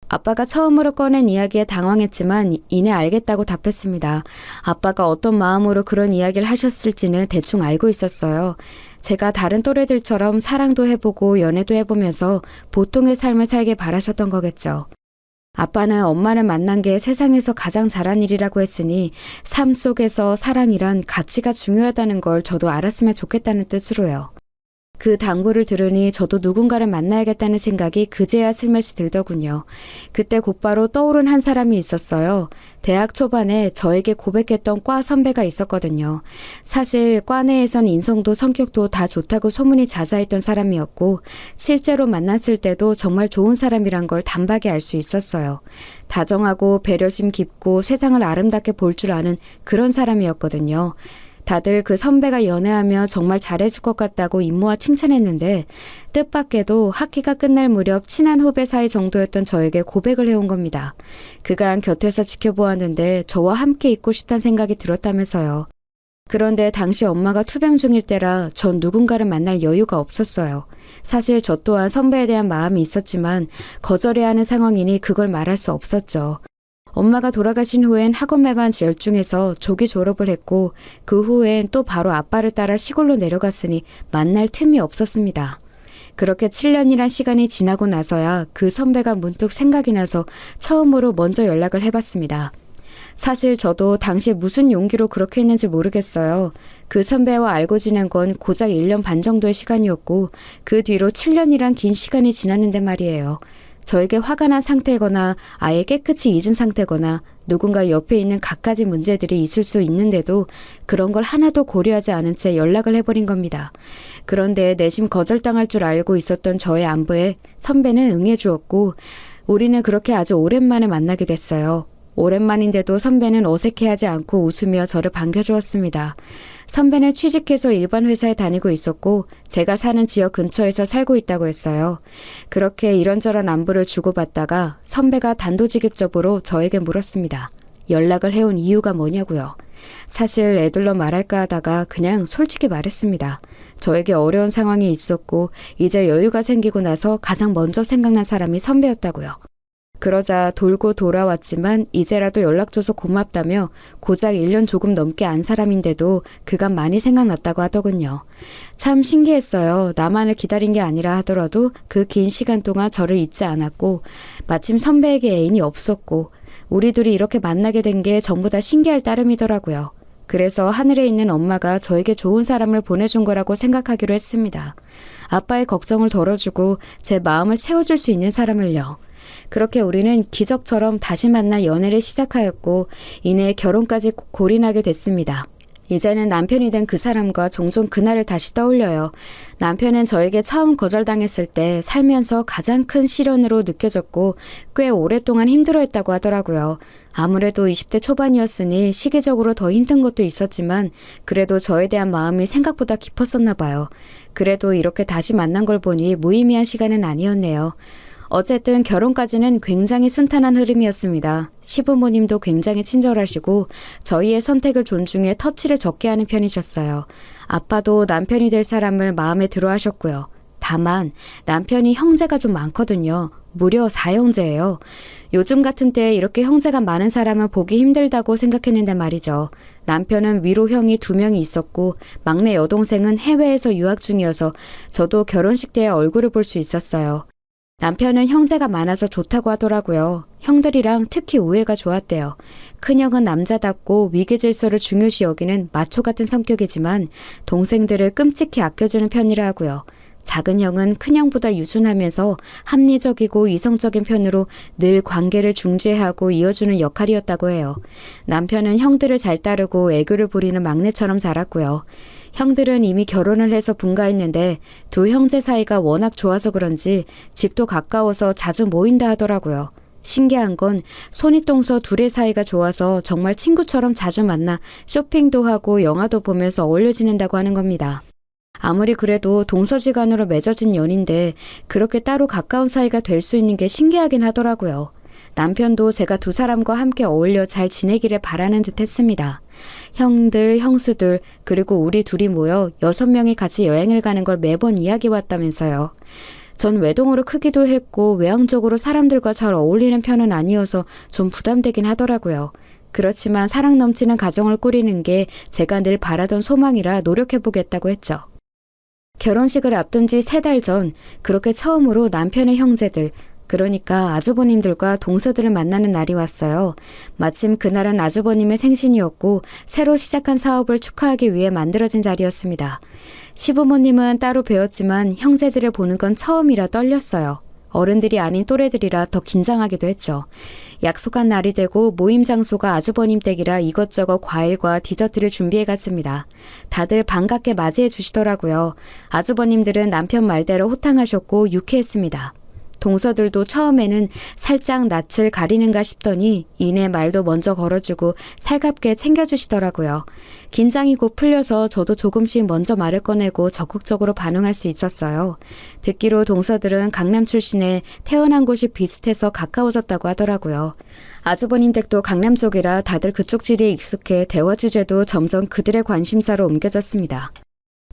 아빠가 처음으로 꺼낸 이야기에 당황했지만 이내 알겠다고 답했습니다. 아빠가 어떤 마음으로 그런 이야기를 하셨을지는 대충 알고 있었어요. 제가 다른 또래들처럼 사랑도 해보고 연애도 해보면서 보통의 삶을 살게 바라셨던 거겠죠. 아빠는 엄마를 만난 게 세상에서 가장 잘한 일이라고 했으니 삶 속에서 사랑이란 가치가 중요하다는 걸 저도 알았으면 좋겠다는 뜻으로요. 그 당부를 들으니 저도 누군가를 만나야겠다는 생각이 그제야 슬며시 들더군요. 그때 곧바로 떠오른 한 사람이 있었어요. 대학 초반에 저에게 고백했던 과 선배가 있었거든요. 사실 과 내에선 인성도 성격도 다 좋다고 소문이 자자했던 사람이었고 실제로 만났을 때도 정말 좋은 사람이란 걸 단박에 알 수 있었어요. 다정하고 배려심 깊고 세상을 아름답게 볼 줄 아는 그런 사람이었거든요. 다들 그 선배가 연애하며 정말 잘해줄 것 같다고 임모와 칭찬했는데 뜻밖에도 학기가 끝날 무렵 친한 후배 사이 정도였던 저에게 고백을 해온 겁니다. 그간 곁에서 지켜보았는데 저와 함께 있고 싶다는 생각이 들었다면서요. 그런데 당시 엄마가 투병 중일 때라 전 누군가를 만날 여유가 없었어요. 사실 저 또한 선배에 대한 마음이 있었지만 거절해야 하는 상황이니 그걸 말할 수 없었죠. 엄마가 돌아가신 후엔 학원매만 열중해서 조기 졸업을 했고 그 후엔 또 바로 아빠를 따라 시골로 내려갔으니 만날 틈이 없었습니다. 그렇게 7년이란 시간이 지나고 나서야 그 선배가 문득 생각이 나서 처음으로 먼저 연락을 해봤습니다. 사실 저도 당시 무슨 용기로 그렇게 했는지 모르겠어요. 그 선배와 알고 지낸 건 고작 1년 반 정도의 시간이었고 그 뒤로 7년이란 긴 시간이 지났는데 말이에요. 저에게 화가 난 상태거나 아예 깨끗이 잊은 상태거나 누군가 옆에 있는 갖가지 문제들이 있을 수 있는데도 그런 걸 하나도 고려하지 않은 채 연락을 해버린 겁니다. 그런데 내심 거절당할 줄 알고 있었던 저의 안부에 선배는 응해주었고 우리는 그렇게 아주 오랜만에 만나게 됐어요. 오랜만인데도 선배는 어색해하지 않고 웃으며 저를 반겨주었습니다. 선배는 취직해서 일반 회사에 다니고 있었고 제가 사는 지역 근처에서 살고 있다고 했어요. 그렇게 이런저런 안부를 주고받다가 선배가 단도직입적으로 저에게 물었습니다. 연락을 해온 이유가 뭐냐고요. 사실 애들러 말할까 하다가 그냥 솔직히 말했습니다. 저에게 어려운 상황이 있었고 이제 여유가 생기고 나서 가장 먼저 생각난 사람이 선배였다고요. 그러자 돌고 돌아왔지만 이제라도 연락줘서 고맙다며 고작 1년 조금 넘게 안 사람인데도 그간 많이 생각났다고 하더군요. 참 신기했어요. 나만을 기다린 게 아니라 하더라도 그 긴 시간 동안 저를 잊지 않았고 마침 선배에게 애인이 없었고 우리 둘이 이렇게 만나게 된 게 전부 다 신기할 따름이더라고요. 그래서 하늘에 있는 엄마가 저에게 좋은 사람을 보내준 거라고 생각하기로 했습니다. 아빠의 걱정을 덜어주고 제 마음을 채워줄 수 있는 사람을요. 그렇게 우리는 기적처럼 다시 만나 연애를 시작하였고 이내 결혼까지 골인하게 됐습니다. 이제는 남편이 된 그 사람과 종종 그날을 다시 떠올려요. 남편은 저에게 처음 거절당했을 때 살면서 가장 큰 시련으로 느껴졌고 꽤 오랫동안 힘들어했다고 하더라고요. 아무래도 20대 초반이었으니 시기적으로 더 힘든 것도 있었지만 그래도 저에 대한 마음이 생각보다 깊었었나 봐요. 그래도 이렇게 다시 만난 걸 보니 무의미한 시간은 아니었네요. 어쨌든 결혼까지는 굉장히 순탄한 흐름이었습니다. 시부모님도 굉장히 친절하시고 저희의 선택을 존중해 터치를 적게 하는 편이셨어요. 아빠도 남편이 될 사람을 마음에 들어 하셨고요. 다만 남편이 형제가 좀 많거든요. 무려 4형제예요. 요즘 같은 때에 이렇게 형제가 많은 사람은 보기 힘들다고 생각했는데 말이죠. 남편은 위로 형이 2명이 있었고 막내 여동생은 해외에서 유학 중이어서 저도 결혼식 때 얼굴을 볼 수 있었어요. 남편은 형제가 많아서 좋다고 하더라고요. 형들이랑 특히 우애가 좋았대요. 큰형은 남자답고 위계질서를 중요시 여기는 마초 같은 성격이지만 동생들을 끔찍히 아껴주는 편이라 하고요. 작은 형은 큰형보다 유순하면서 합리적이고 이성적인 편으로 늘 관계를 중재하고 이어주는 역할이었다고 해요. 남편은 형들을 잘 따르고 애교를 부리는 막내처럼 자랐고요. 형들은 이미 결혼을 해서 분가했는데 두 형제 사이가 워낙 좋아서 그런지 집도 가까워서 자주 모인다 하더라고요. 신기한 건 손윗동서 둘의 사이가 좋아서 정말 친구처럼 자주 만나 쇼핑도 하고 영화도 보면서 어울려 지낸다고 하는 겁니다. 아무리 그래도 동서지간으로 맺어진 연인데 그렇게 따로 가까운 사이가 될 수 있는 게 신기하긴 하더라고요. 남편도 제가 두 사람과 함께 어울려 잘 지내기를 바라는 듯 했습니다. 형들, 형수들, 그리고 우리 둘이 모여 6명이 같이 여행을 가는 걸 매번 이야기해왔다면서요. 전 외동으로 크기도 했고 외향적으로 사람들과 잘 어울리는 편은 아니어서 좀 부담되긴 하더라고요. 그렇지만 사랑 넘치는 가정을 꾸리는 게 제가 늘 바라던 소망이라 노력해보겠다고 했죠. 결혼식을 앞둔 지 3달 전 그렇게 처음으로 남편의 형제들, 그러니까 아주버님들과 동서들을 만나는 날이 왔어요. 마침 그날은 아주버님의 생신이었고 새로 시작한 사업을 축하하기 위해 만들어진 자리였습니다. 시부모님은 따로 뵈었지만 형제들을 보는 건 처음이라 떨렸어요. 어른들이 아닌 또래들이라 더 긴장하기도 했죠. 약속한 날이 되고 모임 장소가 아주버님 댁이라 이것저것 과일과 디저트를 준비해 갔습니다. 다들 반갑게 맞이해 주시더라고요. 아주버님들은 남편 말대로 호탕하셨고 유쾌했습니다. 동서들도 처음에는 살짝 낯을 가리는가 싶더니 이내 말도 먼저 걸어주고 살갑게 챙겨주시더라고요. 긴장이 곧 풀려서 저도 조금씩 먼저 말을 꺼내고 적극적으로 반응할 수 있었어요. 듣기로 동서들은 강남 출신에 태어난 곳이 비슷해서 가까워졌다고 하더라고요. 아주버님 댁도 강남 쪽이라 다들 그쪽 지리에 익숙해 대화 주제도 점점 그들의 관심사로 옮겨졌습니다.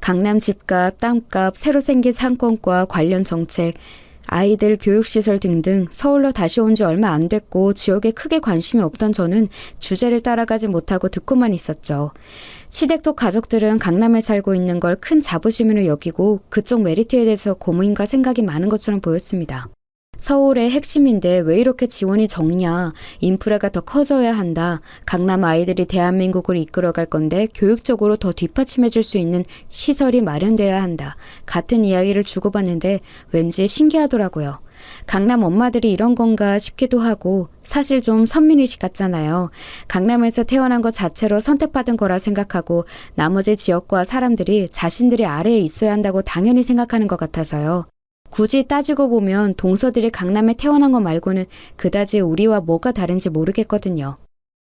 강남 집값, 땅값, 새로 생긴 상권과 관련 정책, 아이들 교육시설 등등 서울로 다시 온 지 얼마 안 됐고 지역에 크게 관심이 없던 저는 주제를 따라가지 못하고 듣고만 있었죠. 시댁도 가족들은 강남에 살고 있는 걸 큰 자부심으로 여기고 그쪽 메리트에 대해서 고민과 생각이 많은 것처럼 보였습니다. 서울의 핵심인데 왜 이렇게 지원이 적냐. 인프라가 더 커져야 한다. 강남 아이들이 대한민국을 이끌어갈 건데 교육적으로 더 뒷받침해 줄 수 있는 시설이 마련돼야 한다. 같은 이야기를 주고받는데 왠지 신기하더라고요. 강남 엄마들이 이런 건가 싶기도 하고 사실 좀 선민의식 같잖아요. 강남에서 태어난 것 자체로 선택받은 거라 생각하고 나머지 지역과 사람들이 자신들이 아래에 있어야 한다고 당연히 생각하는 것 같아서요. 굳이 따지고 보면 동서들이 강남에 태어난 것 말고는 그다지 우리와 뭐가 다른지 모르겠거든요.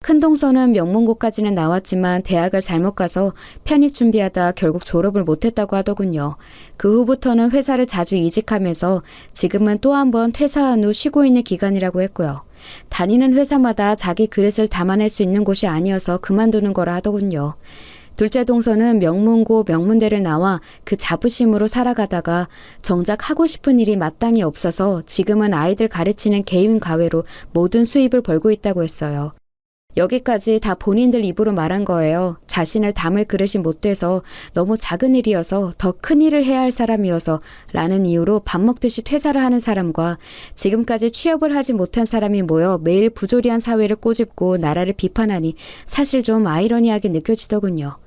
큰 동서는 명문고까지는 나왔지만 대학을 잘못 가서 편입 준비하다 결국 졸업을 못했다고 하더군요. 그 후부터는 회사를 자주 이직하면서 지금은 또 한 번 퇴사한 후 쉬고 있는 기간이라고 했고요. 다니는 회사마다 자기 그릇을 담아낼 수 있는 곳이 아니어서 그만두는 거라 하더군요. 둘째 동서는 명문고 명문대를 나와 그 자부심으로 살아가다가 정작 하고 싶은 일이 마땅히 없어서 지금은 아이들 가르치는 개인 과외로 모든 수입을 벌고 있다고 했어요. 여기까지 다 본인들 입으로 말한 거예요. 자신을 담을 그릇이 못 돼서 너무 작은 일이어서 더 큰 일을 해야 할 사람이어서 라는 이유로 밥 먹듯이 퇴사를 하는 사람과 지금까지 취업을 하지 못한 사람이 모여 매일 부조리한 사회를 꼬집고 나라를 비판하니 사실 좀 아이러니하게 느껴지더군요.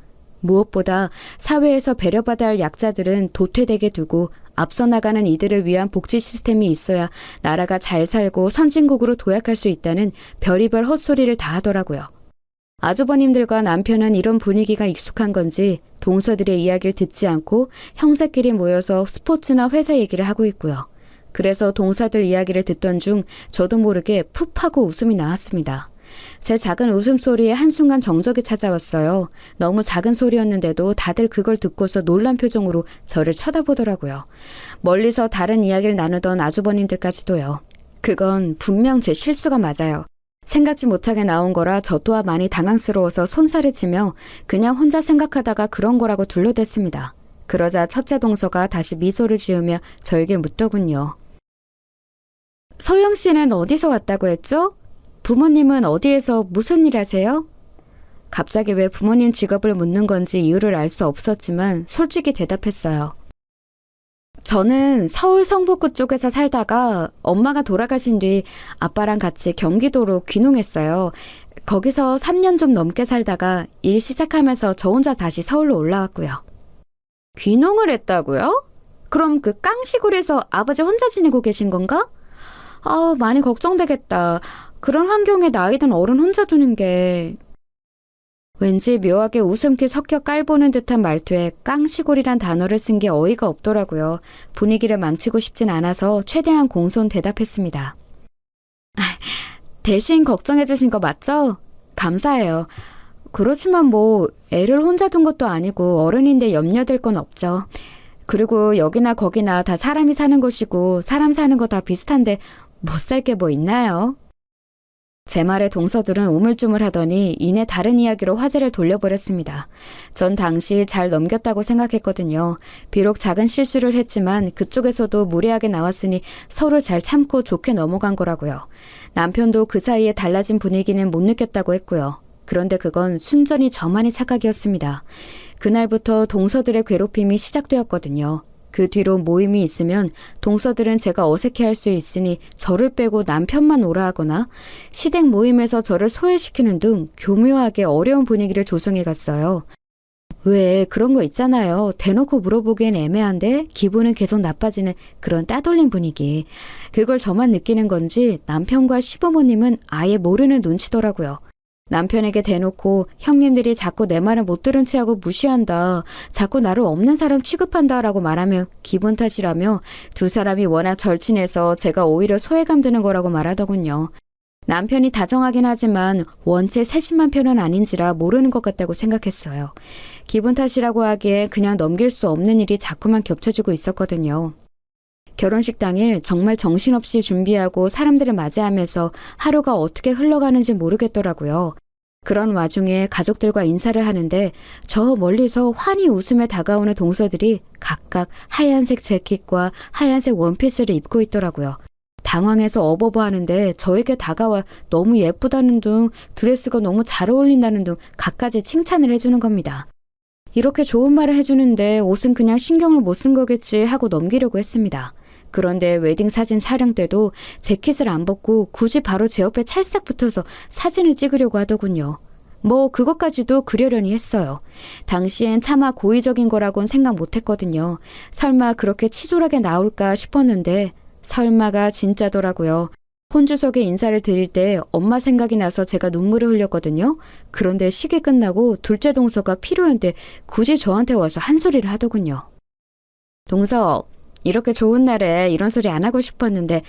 무엇보다 사회에서 배려받아야 할 약자들은 도태되게 두고 앞서 나가는 이들을 위한 복지 시스템이 있어야 나라가 잘 살고 선진국으로 도약할 수 있다는 별의별 헛소리를 다 하더라고요. 아주버님들과 남편은 이런 분위기가 익숙한 건지 동서들의 이야기를 듣지 않고 형제끼리 모여서 스포츠나 회사 얘기를 하고 있고요. 그래서 동서들 이야기를 듣던 중 저도 모르게 푹 하고 웃음이 나왔습니다. 제 작은 웃음소리에 한순간 정적이 찾아왔어요. 너무 작은 소리였는데도 다들 그걸 듣고서 놀란 표정으로 저를 쳐다보더라고요. 멀리서 다른 이야기를 나누던 아주버님들까지도요. 그건 분명 제 실수가 맞아요. 생각지 못하게 나온 거라 저 또한 많이 당황스러워서 손살을 치며 그냥 혼자 생각하다가 그런 거라고 둘러댔습니다. 그러자 첫째 동서가 다시 미소를 지으며 저에게 묻더군요. 소영 씨는 어디서 왔다고 했죠? 부모님은 어디에서 무슨 일 하세요? 갑자기 왜 부모님 직업을 묻는 건지 이유를 알 수 없었지만 솔직히 대답했어요. 저는 서울 성북구 쪽에서 살다가 엄마가 돌아가신 뒤 아빠랑 같이 경기도로 귀농했어요. 거기서 3년 좀 넘게 살다가 일 시작하면서 저 혼자 다시 서울로 올라왔고요. 귀농을 했다고요? 그럼 그 깡시골에서 아버지 혼자 지내고 계신 건가? 많이 걱정되겠다. 그런 환경에 나이 든 어른 혼자 두는 게... 왠지 묘하게 웃음기 섞여 깔보는 듯한 말투에 깡시골이란 단어를 쓴 게 어이가 없더라고요. 분위기를 망치고 싶진 않아서 최대한 공손 대답했습니다. 대신 걱정해 주신 거 맞죠? 감사해요. 그렇지만 뭐 애를 혼자 둔 것도 아니고 어른인데 염려될 건 없죠. 그리고 여기나 거기나 다 사람이 사는 곳이고 사람 사는 거 다 비슷한데 못 살 게 뭐 있나요? 제 말에 동서들은 우물쭈물하더니 이내 다른 이야기로 화제를 돌려버렸습니다. 전 당시 잘 넘겼다고 생각했거든요. 비록 작은 실수를 했지만 그쪽에서도 무례하게 나왔으니 서로 잘 참고 좋게 넘어간 거라고요. 남편도 그 사이에 달라진 분위기는 못 느꼈다고 했고요. 그런데 그건 순전히 저만의 착각이었습니다. 그날부터 동서들의 괴롭힘이 시작되었거든요. 그 뒤로 모임이 있으면 동서들은 제가 어색해할 수 있으니 저를 빼고 남편만 오라 하거나 시댁 모임에서 저를 소외시키는 등 교묘하게 어려운 분위기를 조성해 갔어요. 왜 그런 거 있잖아요. 대놓고 물어보기엔 애매한데 기분은 계속 나빠지는 그런 따돌림 분위기. 그걸 저만 느끼는 건지 남편과 시부모님은 아예 모르는 눈치더라고요. 남편에게 대놓고 형님들이 자꾸 내 말을 못 들은 체하고 무시한다. 자꾸 나를 없는 사람 취급한다 라고 말하면 기분 탓이라며 두 사람이 워낙 절친해서 제가 오히려 소외감 드는 거라고 말하더군요. 남편이 다정하긴 하지만 원체 세심한 편은 아닌지라 모르는 것 같다고 생각했어요. 기분 탓이라고 하기에 그냥 넘길 수 없는 일이 자꾸만 겹쳐지고 있었거든요. 결혼식 당일 정말 정신없이 준비하고 사람들을 맞이하면서 하루가 어떻게 흘러가는지 모르겠더라고요. 그런 와중에 가족들과 인사를 하는데 저 멀리서 환히 웃으며 다가오는 동서들이 각각 하얀색 재킷과 하얀색 원피스를 입고 있더라고요. 당황해서 어버버 하는데 저에게 다가와 너무 예쁘다는 둥, 드레스가 너무 잘 어울린다는 둥 갖가지 칭찬을 해주는 겁니다. 이렇게 좋은 말을 해주는데 옷은 그냥 신경을 못 쓴 거겠지 하고 넘기려고 했습니다. 그런데 웨딩 사진 촬영 때도 재킷을 안 벗고 굳이 바로 제 옆에 찰싹 붙어서 사진을 찍으려고 하더군요. 뭐 그것까지도 그려려니 했어요. 당시엔 차마 고의적인 거라고는 생각 못했거든요. 설마 그렇게 치졸하게 나올까 싶었는데 설마가 진짜더라고요. 혼주석에 인사를 드릴 때 엄마 생각이 나서 제가 눈물을 흘렸거든요. 그런데 시기 끝나고 둘째 동서가 필요한데 굳이 저한테 와서 한 소리를 하더군요. 동서, 이렇게 좋은 날에 이런 소리 안 하고 싶었는데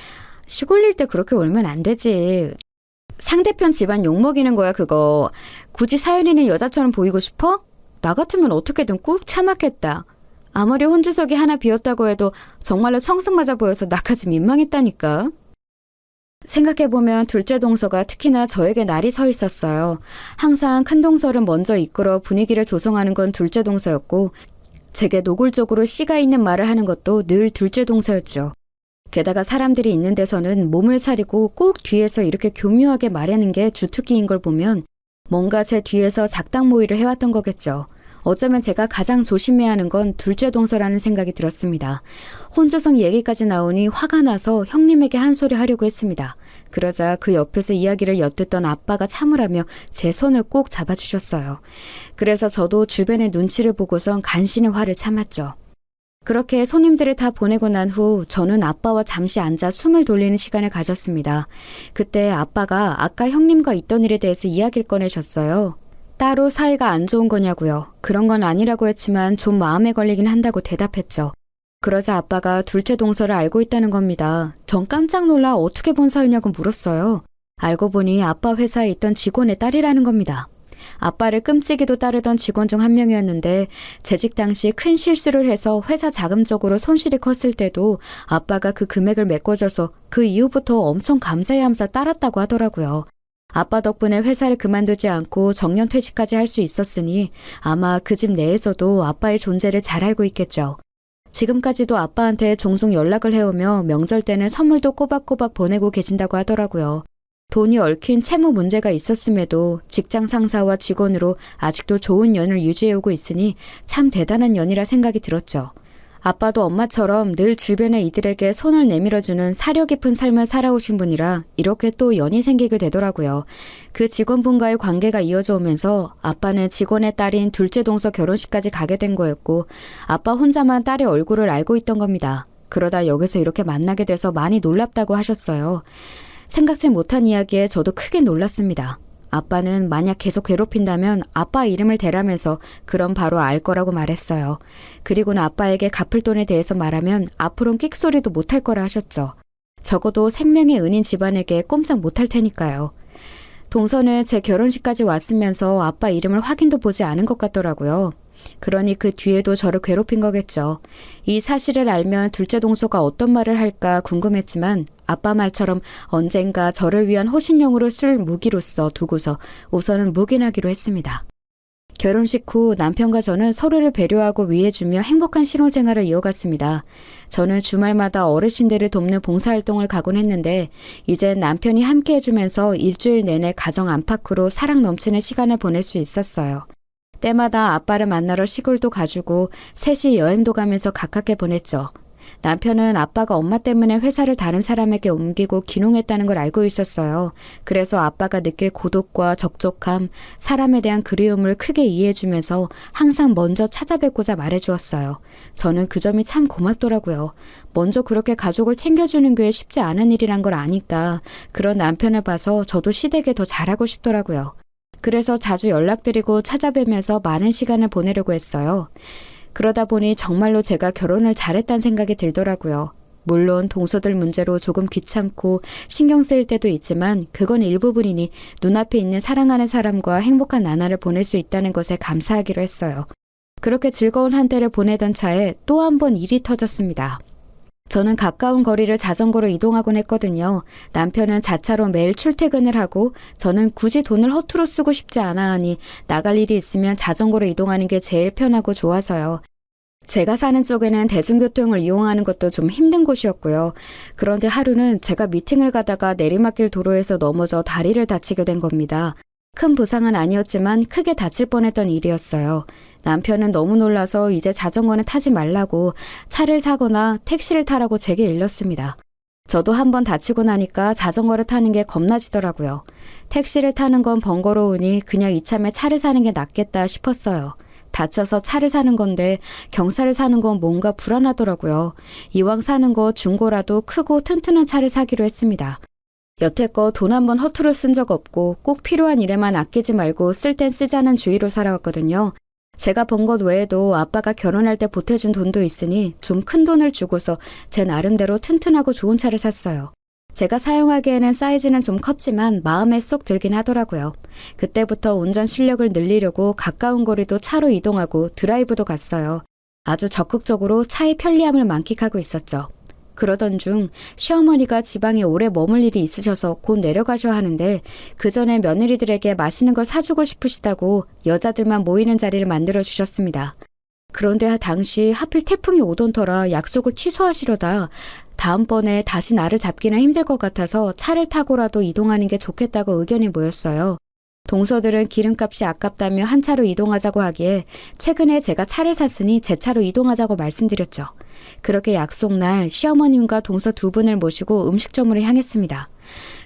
시골일 때 그렇게 울면 안 되지. 상대편 집안 욕먹이는 거야 그거. 굳이 사연 있는 여자처럼 보이고 싶어? 나 같으면 어떻게든 꾹 참았겠다. 아무리 혼주석이 하나 비었다고 해도 정말로 청승맞아 보여서 나까지 민망했다니까. 생각해보면 둘째 동서가 특히나 저에게 날이 서 있었어요. 항상 큰 동서를 먼저 이끌어 분위기를 조성하는 건 둘째 동서였고 제게 노골적으로 씨가 있는 말을 하는 것도 늘 둘째 동서였죠. 게다가 사람들이 있는 데서는 몸을 사리고 꼭 뒤에서 이렇게 교묘하게 말하는 게 주특기인 걸 보면 뭔가 제 뒤에서 작당 모의를 해왔던 거겠죠. 어쩌면 제가 가장 조심해야 하는 건 둘째 동서라는 생각이 들었습니다. 혼조성 얘기까지 나오니 화가 나서 형님에게 한 소리 하려고 했습니다. 그러자 그 옆에서 이야기를 엿듣던 아빠가 참으라며 제 손을 꼭 잡아주셨어요. 그래서 저도 주변의 눈치를 보고선 간신히 화를 참았죠. 그렇게 손님들을 다 보내고 난 후 저는 아빠와 잠시 앉아 숨을 돌리는 시간을 가졌습니다. 그때 아빠가 아까 형님과 있던 일에 대해서 이야기를 꺼내셨어요. 따로 사이가 안 좋은 거냐고요. 그런 건 아니라고 했지만 좀 마음에 걸리긴 한다고 대답했죠. 그러자 아빠가 둘째 동서를 알고 있다는 겁니다. 전 깜짝 놀라 어떻게 본 사이냐고 물었어요. 알고 보니 아빠 회사에 있던 직원의 딸이라는 겁니다. 아빠를 끔찍이도 따르던 직원 중 한 명이었는데 재직 당시 큰 실수를 해서 회사 자금적으로 손실이 컸을 때도 아빠가 그 금액을 메꿔줘서 그 이후부터 엄청 감사해하면서 따랐다고 하더라고요. 아빠 덕분에 회사를 그만두지 않고 정년퇴직까지 할 수 있었으니 아마 그 집 내에서도 아빠의 존재를 잘 알고 있겠죠. 지금까지도 아빠한테 종종 연락을 해오며 명절 때는 선물도 꼬박꼬박 보내고 계신다고 하더라고요. 돈이 얽힌 채무 문제가 있었음에도 직장 상사와 직원으로 아직도 좋은 연을 유지해오고 있으니 참 대단한 연이라 생각이 들었죠. 아빠도 엄마처럼 늘 주변의 이들에게 손을 내밀어주는 사려 깊은 삶을 살아오신 분이라 이렇게 또 연이 생기게 되더라고요. 그 직원분과의 관계가 이어져 오면서 아빠는 직원의 딸인 둘째 동서 결혼식까지 가게 된 거였고 아빠 혼자만 딸의 얼굴을 알고 있던 겁니다. 그러다 여기서 이렇게 만나게 돼서 많이 놀랍다고 하셨어요. 생각지 못한 이야기에 저도 크게 놀랐습니다. 아빠는 만약 계속 괴롭힌다면 아빠 이름을 대라면서 그럼 바로 알 거라고 말했어요. 그리고는 아빠에게 갚을 돈에 대해서 말하면 앞으론 끽소리도 못할 거라 하셨죠. 적어도 생명의 은인 집안에게 꼼짝 못할 테니까요. 동서는 제 결혼식까지 왔으면서 아빠 이름을 확인도 보지 않은 것 같더라고요. 그러니 그 뒤에도 저를 괴롭힌 거겠죠. 이 사실을 알면 둘째 동서가 어떤 말을 할까 궁금했지만 아빠 말처럼 언젠가 저를 위한 호신용으로 쓸 무기로서 두고서 우선은 묵인하기로 했습니다. 결혼식 후 남편과 저는 서로를 배려하고 위해주며 행복한 신혼생활을 이어갔습니다. 저는 주말마다 어르신들을 돕는 봉사활동을 가곤 했는데 이젠 남편이 함께 해주면서 일주일 내내 가정 안팎으로 사랑 넘치는 시간을 보낼 수 있었어요. 때마다 아빠를 만나러 시골도 가주고 셋이 여행도 가면서 가깝게 보냈죠. 남편은 아빠가 엄마 때문에 회사를 다른 사람에게 옮기고 귀농했다는 걸 알고 있었어요. 그래서 아빠가 느낄 고독과 적적함, 사람에 대한 그리움을 크게 이해해주면서 항상 먼저 찾아뵙고자 말해주었어요. 저는 그 점이 참 고맙더라고요. 먼저 그렇게 가족을 챙겨주는 게 쉽지 않은 일이란 걸 아니까 그런 남편을 봐서 저도 시댁에 더 잘하고 싶더라고요. 그래서 자주 연락드리고 찾아뵈면서 많은 시간을 보내려고 했어요. 그러다 보니 정말로 제가 결혼을 잘했다는 생각이 들더라고요. 물론 동서들 문제로 조금 귀찮고 신경 쓰일 때도 있지만 그건 일부분이니 눈앞에 있는 사랑하는 사람과 행복한 나날을 보낼 수 있다는 것에 감사하기로 했어요. 그렇게 즐거운 한때를 보내던 차에 또 한 번 일이 터졌습니다. 저는 가까운 거리를 자전거로 이동하곤 했거든요. 남편은 자차로 매일 출퇴근을 하고 저는 굳이 돈을 허투루 쓰고 싶지 않아 하니 나갈 일이 있으면 자전거로 이동하는 게 제일 편하고 좋아서요. 제가 사는 쪽에는 대중교통을 이용하는 것도 좀 힘든 곳이었고요. 그런데 하루는 제가 미팅을 가다가 내리막길 도로에서 넘어져 다리를 다치게 된 겁니다. 큰 부상은 아니었지만 크게 다칠 뻔했던 일이었어요. 남편은 너무 놀라서 이제 자전거는 타지 말라고 차를 사거나 택시를 타라고 제게 일렀습니다. 저도 한번 다치고 나니까 자전거를 타는 게 겁나지더라고요. 택시를 타는 건 번거로우니 그냥 이참에 차를 사는 게 낫겠다 싶었어요. 다쳐서 차를 사는 건데 경차를 사는 건 뭔가 불안하더라고요. 이왕 사는 거 중고라도 크고 튼튼한 차를 사기로 했습니다. 여태껏 돈 한 번 허투루 쓴 적 없고 꼭 필요한 일에만 아끼지 말고 쓸 땐 쓰자는 주의로 살아왔거든요. 제가 번 것 외에도 아빠가 결혼할 때 보태준 돈도 있으니 좀 큰 돈을 주고서 제 나름대로 튼튼하고 좋은 차를 샀어요. 제가 사용하기에는 사이즈는 좀 컸지만 마음에 쏙 들긴 하더라고요. 그때부터 운전 실력을 늘리려고 가까운 거리도 차로 이동하고 드라이브도 갔어요. 아주 적극적으로 차의 편리함을 만끽하고 있었죠. 그러던 중 시어머니가 지방에 오래 머물 일이 있으셔서 곧 내려가셔야 하는데 그 전에 며느리들에게 맛있는 걸 사주고 싶으시다고 여자들만 모이는 자리를 만들어 주셨습니다. 그런데 당시 하필 태풍이 오던 터라 약속을 취소하시려다 다음번에 다시 나를 잡기는 힘들 것 같아서 차를 타고라도 이동하는 게 좋겠다고 의견이 모였어요. 동서들은 기름값이 아깝다며 한 차로 이동하자고 하기에 최근에 제가 차를 샀으니 제 차로 이동하자고 말씀드렸죠. 그렇게 약속날 시어머님과 동서 두 분을 모시고 음식점으로 향했습니다.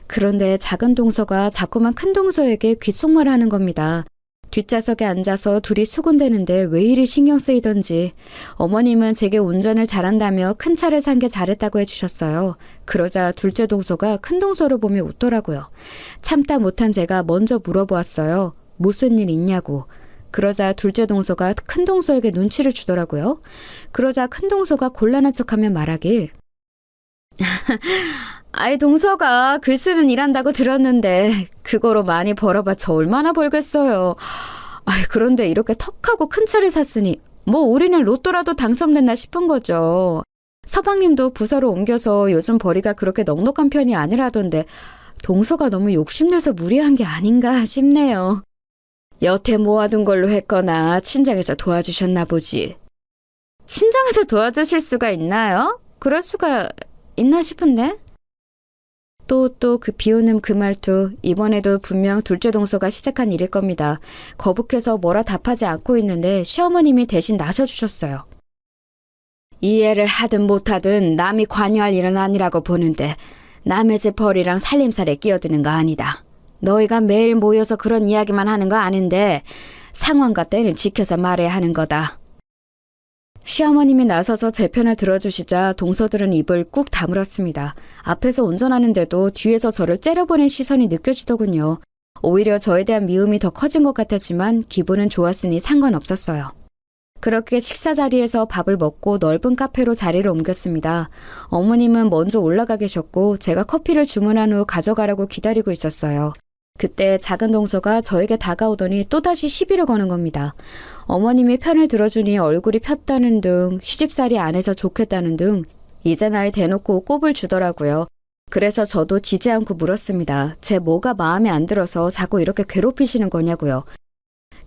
그런데 작은 동서가 자꾸만 큰 동서에게 귓속말을 하는 겁니다. 뒷좌석에 앉아서 둘이 수군대는데 왜 이리 신경 쓰이던지 어머님은 제게 운전을 잘한다며 큰 차를 산 게 잘했다고 해주셨어요. 그러자 둘째 동서가 큰 동서를 보며 웃더라고요. 참다 못한 제가 먼저 물어보았어요. 무슨 일 있냐고. 그러자 둘째 동서가 큰 동서에게 눈치를 주더라고요. 그러자 큰 동서가 곤란한 척하며 말하길 아이 동서가 글 쓰는 일 한다고 들었는데 그거로 많이 벌어봤자 얼마나 벌겠어요. 아이 그런데 이렇게 턱하고 큰 차를 샀으니 뭐 우리는 로또라도 당첨됐나 싶은 거죠. 서방님도 부서로 옮겨서 요즘 벌이가 그렇게 넉넉한 편이 아니라던데 동서가 너무 욕심내서 무리한 게 아닌가 싶네요. 여태 모아둔 걸로 했거나 친정에서 도와주셨나 보지. 친정에서 도와주실 수가 있나요? 그럴 수가 있나 싶은데? 또 그 비오는 그 말투, 이번에도 분명 둘째 동서가 시작한 일일 겁니다. 거북해서 뭐라 답하지 않고 있는데 시어머님이 대신 나서주셨어요. 이해를 하든 못하든 남이 관여할 일은 아니라고 보는데 남의 집 벌이랑 살림살에 끼어드는 거 아니다. 너희가 매일 모여서 그런 이야기만 하는 거 아닌데 상황과 때는 지켜서 말해야 하는 거다. 시어머님이 나서서 제 편을 들어주시자 동서들은 입을 꾹 다물었습니다. 앞에서 운전하는데도 뒤에서 저를 째려보는 시선이 느껴지더군요. 오히려 저에 대한 미움이 더 커진 것 같았지만 기분은 좋았으니 상관없었어요. 그렇게 식사 자리에서 밥을 먹고 넓은 카페로 자리를 옮겼습니다. 어머님은 먼저 올라가 계셨고 제가 커피를 주문한 후 가져가라고 기다리고 있었어요. 그때 작은 동서가 저에게 다가오더니 또다시 시비를 거는 겁니다. 어머님이 편을 들어주니 얼굴이 폈다는 등 시집살이 안 해서 좋겠다는 등 이제 나이 대놓고 꼽을 주더라고요. 그래서 저도 지지 않고 물었습니다. 제 뭐가 마음에 안 들어서 자꾸 이렇게 괴롭히시는 거냐고요.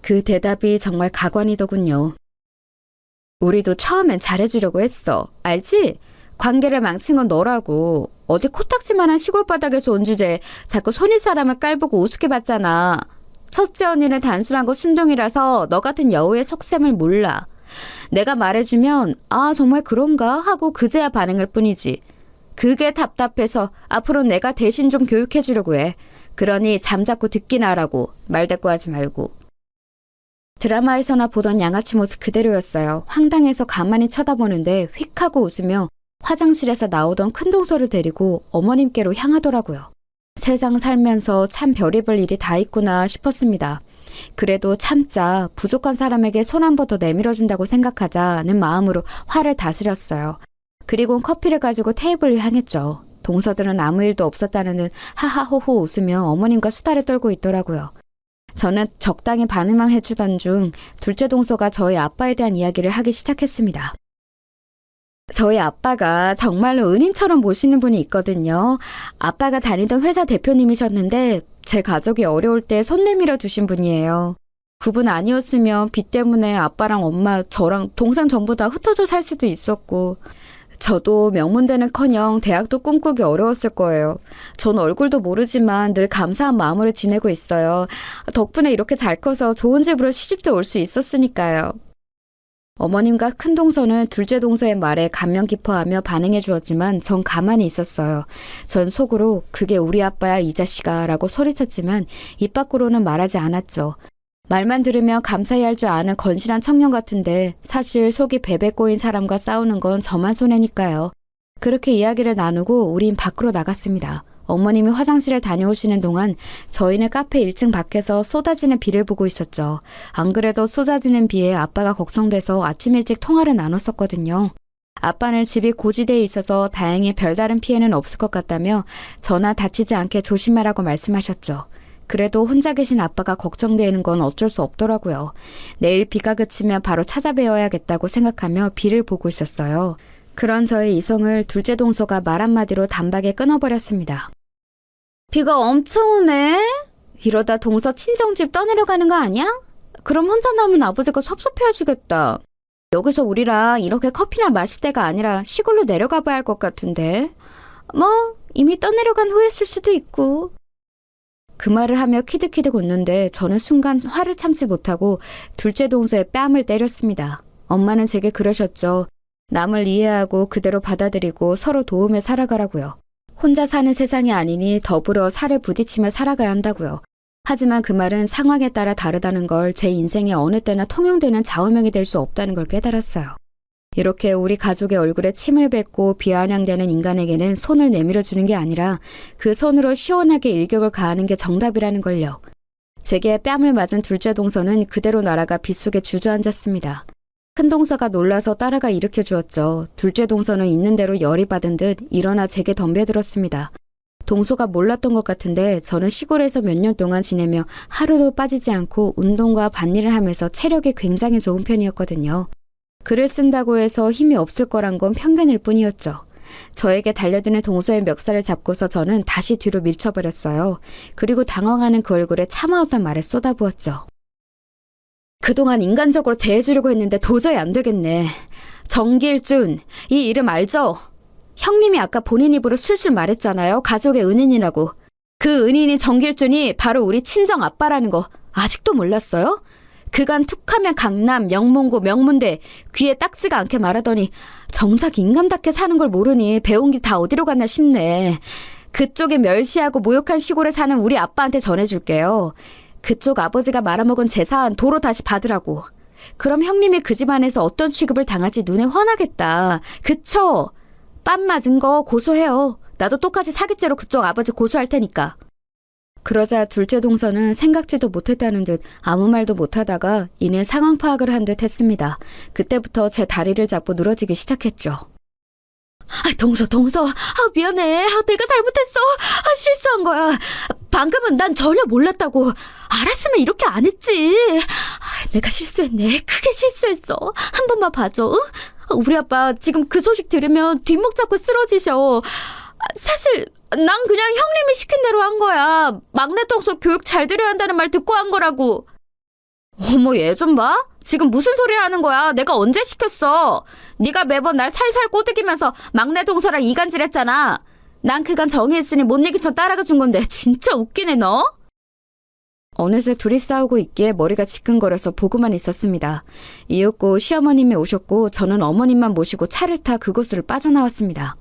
그 대답이 정말 가관이더군요. 우리도 처음엔 잘해주려고 했어. 알지? 관계를 망친 건 너라고. 어디 코딱지만한 시골 바닥에서 온 주제에 자꾸 손윗 사람을 깔보고 우습게 봤잖아. 첫째 언니는 단순한 거 순둥이라서 너 같은 여우의 속셈을 몰라. 내가 말해주면 아 정말 그런가 하고 그제야 반응할 뿐이지. 그게 답답해서 앞으로 내가 대신 좀 교육해주려고 해. 그러니 잠자코 듣기나 하라고. 말대꾸하지 말고. 드라마에서나 보던 양아치 모습 그대로였어요. 황당해서 가만히 쳐다보는데 휙 하고 웃으며 화장실에서 나오던 큰 동서를 데리고 어머님께로 향하더라고요. 세상 살면서 참 별의별 일이 다 있구나 싶었습니다. 그래도 참자 부족한 사람에게 손 한 번 더 내밀어준다고 생각하자는 마음으로 화를 다스렸어요. 그리고 커피를 가지고 테이블을 향했죠. 동서들은 아무 일도 없었다는 듯 하하호호 웃으며 어머님과 수다를 떨고 있더라고요. 저는 적당히 반응만 해주던 중 둘째 동서가 저희 아빠에 대한 이야기를 하기 시작했습니다. 저희 아빠가 정말로 은인처럼 모시는 분이 있거든요. 아빠가 다니던 회사 대표님이셨는데 제 가족이 어려울 때 손 내밀어 주신 분이에요. 그분 아니었으면 빚 때문에 아빠랑 엄마, 저랑 동생 전부 다 흩어져 살 수도 있었고 저도 명문대는커녕 대학도 꿈꾸기 어려웠을 거예요. 전 얼굴도 모르지만 늘 감사한 마음으로 지내고 있어요. 덕분에 이렇게 잘 커서 좋은 집으로 시집도 올 수 있었으니까요. 어머님과 큰 동서는 둘째 동서의 말에 감명 깊어하며 반응해 주었지만 전 가만히 있었어요. 전 속으로 그게 우리 아빠야 이 자식아 라고 소리쳤지만 입 밖으로는 말하지 않았죠. 말만 들으며 감사히 할 줄 아는 건실한 청년 같은데 사실 속이 베베 꼬인 사람과 싸우는 건 저만 손해니까요. 그렇게 이야기를 나누고 우린 밖으로 나갔습니다. 어머님이 화장실에 다녀오시는 동안 저희는 카페 1층 밖에서 쏟아지는 비를 보고 있었죠. 안 그래도 쏟아지는 비에 아빠가 걱정돼서 아침 일찍 통화를 나눴었거든요. 아빠는 집이 고지대에 있어서 다행히 별다른 피해는 없을 것 같다며 저나 다치지 않게 조심하라고 말씀하셨죠. 그래도 혼자 계신 아빠가 걱정되는 건 어쩔 수 없더라고요. 내일 비가 그치면 바로 찾아뵈어야겠다고 생각하며 비를 보고 있었어요. 그런 저의 이성을 둘째 동서가 말 한마디로 단박에 끊어버렸습니다. 비가 엄청 오네? 이러다 동서 친정집 떠내려가는 거 아니야? 그럼 혼자 남은 아버지가 섭섭해하시겠다. 여기서 우리랑 이렇게 커피나 마실 때가 아니라 시골로 내려가 봐야 할 것 같은데. 뭐 이미 떠내려간 후였을 수도 있고. 그 말을 하며 키득키득 웃는데 저는 순간 화를 참지 못하고 둘째 동서의 뺨을 때렸습니다. 엄마는 제게 그러셨죠. 남을 이해하고 그대로 받아들이고 서로 도우며 살아가라고요. 혼자 사는 세상이 아니니 더불어 살을 부딪히며 살아가야 한다고요. 하지만 그 말은 상황에 따라 다르다는 걸 제 인생에 어느 때나 통용되는 좌우명이 될 수 없다는 걸 깨달았어요. 이렇게 우리 가족의 얼굴에 침을 뱉고 비아냥대는 인간에게는 손을 내밀어 주는 게 아니라 그 손으로 시원하게 일격을 가하는 게 정답이라는 걸요. 제게 뺨을 맞은 둘째 동서는 그대로 날아가 빗속에 주저앉았습니다. 큰 동서가 놀라서 따라가 일으켜 주었죠. 둘째 동서는 있는 대로 열이 받은 듯 일어나 제게 덤벼들었습니다. 동서가 몰랐던 것 같은데 저는 시골에서 몇 년 동안 지내며 하루도 빠지지 않고 운동과 밭일을 하면서 체력이 굉장히 좋은 편이었거든요. 글을 쓴다고 해서 힘이 없을 거란 건 편견일 뿐이었죠. 저에게 달려드는 동서의 멱살을 잡고서 저는 다시 뒤로 밀쳐버렸어요. 그리고 당황하는 그 얼굴에 참아왔던 말을 쏟아부었죠. 그동안 인간적으로 대해주려고 했는데 도저히 안 되겠네. 정길준, 이 이름 알죠? 형님이 아까 본인 입으로 술술 말했잖아요. 가족의 은인이라고. 그 은인인 정길준이 바로 우리 친정 아빠라는 거 아직도 몰랐어요? 그간 툭하면 강남, 명문고, 명문대 귀에 딱지가 않게 말하더니 정작 인간답게 사는 걸 모르니 배운 게 다 어디로 갔나 싶네. 그쪽에 멸시하고 모욕한 시골에 사는 우리 아빠한테 전해줄게요. 그쪽 아버지가 말아먹은 재산 도로 다시 받으라고. 그럼 형님이 그 집안에서 어떤 취급을 당할지 눈에 훤하겠다. 그쵸? 뺨 맞은 거 고소해요. 나도 똑같이 사기죄로 그쪽 아버지 고소할 테니까. 그러자 둘째 동서는 생각지도 못했다는 듯 아무 말도 못하다가 이내 상황 파악을 한 듯 했습니다. 그때부터 제 다리를 잡고 늘어지기 시작했죠. 동서. 미안해. 내가 잘못했어. 실수한 거야. 방금은 난 전혀 몰랐다고. 알았으면 이렇게 안 했지. 내가 실수했네. 크게 실수했어. 한 번만 봐줘. 우리 아빠 지금 그 소식 들으면 뒷목 잡고 쓰러지셔. 사실 난 그냥 형님이 시킨 대로 한 거야. 막내 동서 교육 잘 들여야 한다는 말 듣고 한 거라고. 어머, 얘 좀 봐. 지금 무슨 소리 하는 거야. 내가 언제 시켰어. 네가 매번 날 살살 꼬드기면서 막내 동서랑 이간질했잖아. 난 그간 정의했으니 못 이기쳐 따라가 준 건데 진짜 웃기네 너. 어느새 둘이 싸우고 있기에 머리가 지끈거려서 보고만 있었습니다. 이윽고 시어머님이 오셨고 저는 어머님만 모시고 차를 타 그곳을 빠져나왔습니다.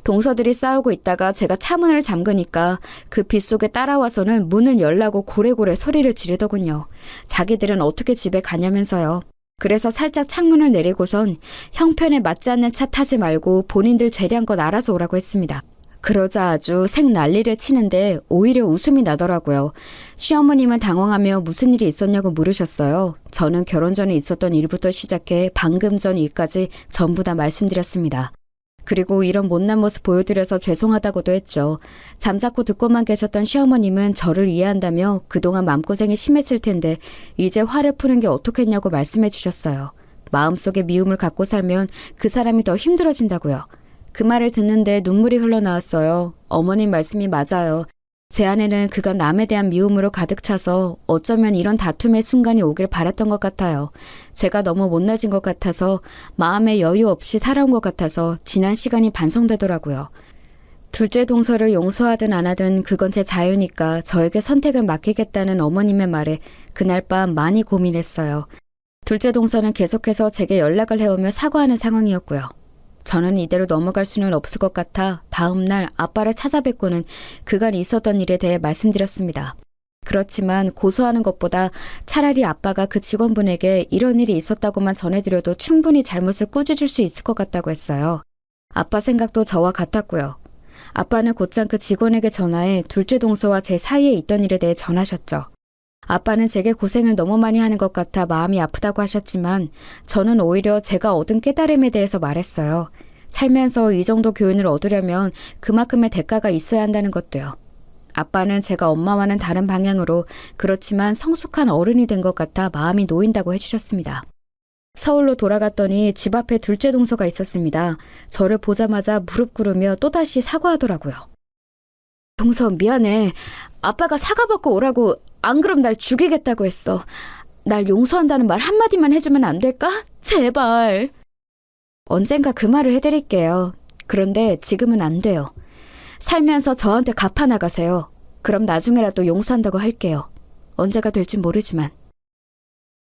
동서들이 싸우고 있다가 제가 차문을 잠그니까 그 빗속에 따라와서는 문을 열라고 고래고래 소리를 지르더군요. 자기들은 어떻게 집에 가냐면서요. 그래서 살짝 창문을 내리고선 형편에 맞지 않는 차 타지 말고 본인들 재량껏 알아서 오라고 했습니다. 그러자 아주 색 난리를 치는데 오히려 웃음이 나더라고요. 시어머님은 당황하며 무슨 일이 있었냐고 물으셨어요. 저는 결혼 전에 있었던 일부터 시작해 방금 전 일까지 전부 다 말씀드렸습니다. 그리고 이런 못난 모습 보여드려서 죄송하다고도 했죠. 잠자코 듣고만 계셨던 시어머님은 저를 이해한다며 그동안 마음고생이 심했을 텐데 이제 화를 푸는 게 어떻겠냐고 말씀해 주셨어요. 마음속에 미움을 갖고 살면 그 사람이 더 힘들어진다고요. 그 말을 듣는데 눈물이 흘러나왔어요. 어머님 말씀이 맞아요. 제 안에는 그가 남에 대한 미움으로 가득 차서 어쩌면 이런 다툼의 순간이 오길 바랐던 것 같아요. 제가 너무 못나진 것 같아서 마음에 여유 없이 살아온 것 같아서 지난 시간이 반성되더라고요. 둘째 동서를 용서하든 안 하든 그건 제 자유니까 저에게 선택을 맡기겠다는 어머님의 말에 그날 밤 많이 고민했어요. 둘째 동서는 계속해서 제게 연락을 해오며 사과하는 상황이었고요. 저는 이대로 넘어갈 수는 없을 것 같아 다음 날 아빠를 찾아뵙고는 그간 있었던 일에 대해 말씀드렸습니다. 그렇지만 고소하는 것보다 차라리 아빠가 그 직원분에게 이런 일이 있었다고만 전해드려도 충분히 잘못을 꾸짖을 수 있을 것 같다고 했어요. 아빠 생각도 저와 같았고요. 아빠는 곧장 그 직원에게 전화해 둘째 동서와 제 사이에 있던 일에 대해 전하셨죠. 아빠는 제게 고생을 너무 많이 하는 것 같아 마음이 아프다고 하셨지만 저는 오히려 제가 얻은 깨달음에 대해서 말했어요. 살면서 이 정도 교훈을 얻으려면 그만큼의 대가가 있어야 한다는 것도요. 아빠는 제가 엄마와는 다른 방향으로 그렇지만 성숙한 어른이 된 것 같아 마음이 놓인다고 해주셨습니다. 서울로 돌아갔더니 집 앞에 둘째 동서가 있었습니다. 저를 보자마자 무릎 꿇으며 또다시 사과하더라고요. 동서 미안해. 아빠가 사과받고 오라고 안 그럼 날 죽이겠다고 했어. 날 용서한다는 말 한마디만 해주면 안 될까? 제발. 언젠가 그 말을 해드릴게요. 그런데 지금은 안 돼요. 살면서 저한테 갚아나가세요. 그럼 나중에라도 용서한다고 할게요. 언제가 될진 모르지만.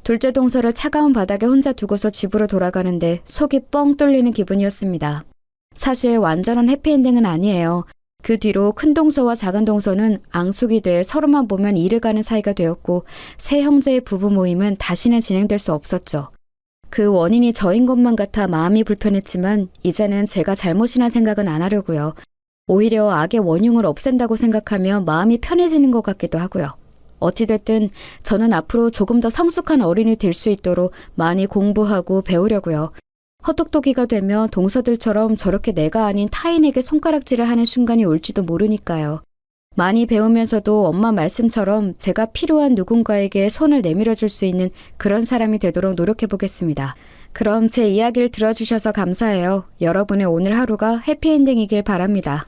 둘째 동서를 차가운 바닥에 혼자 두고서 집으로 돌아가는데 속이 뻥 뚫리는 기분이었습니다. 사실 완전한 해피엔딩은 아니에요. 그 뒤로 큰 동서와 작은 동서는 앙숙이 돼 서로만 보면 이를 가는 사이가 되었고 세 형제의 부부 모임은 다시는 진행될 수 없었죠. 그 원인이 저인 것만 같아 마음이 불편했지만 이제는 제가 잘못이란 생각은 안 하려고요. 오히려 악의 원흉을 없앤다고 생각하며 마음이 편해지는 것 같기도 하고요. 어찌됐든 저는 앞으로 조금 더 성숙한 어른이 될 수 있도록 많이 공부하고 배우려고요. 헛똑똑이가 되며 동서들처럼 저렇게 내가 아닌 타인에게 손가락질을 하는 순간이 올지도 모르니까요. 많이 배우면서도 엄마 말씀처럼 제가 필요한 누군가에게 손을 내밀어 줄 수 있는 그런 사람이 되도록 노력해 보겠습니다. 그럼 제 이야기를 들어주셔서 감사해요. 여러분의 오늘 하루가 해피엔딩이길 바랍니다.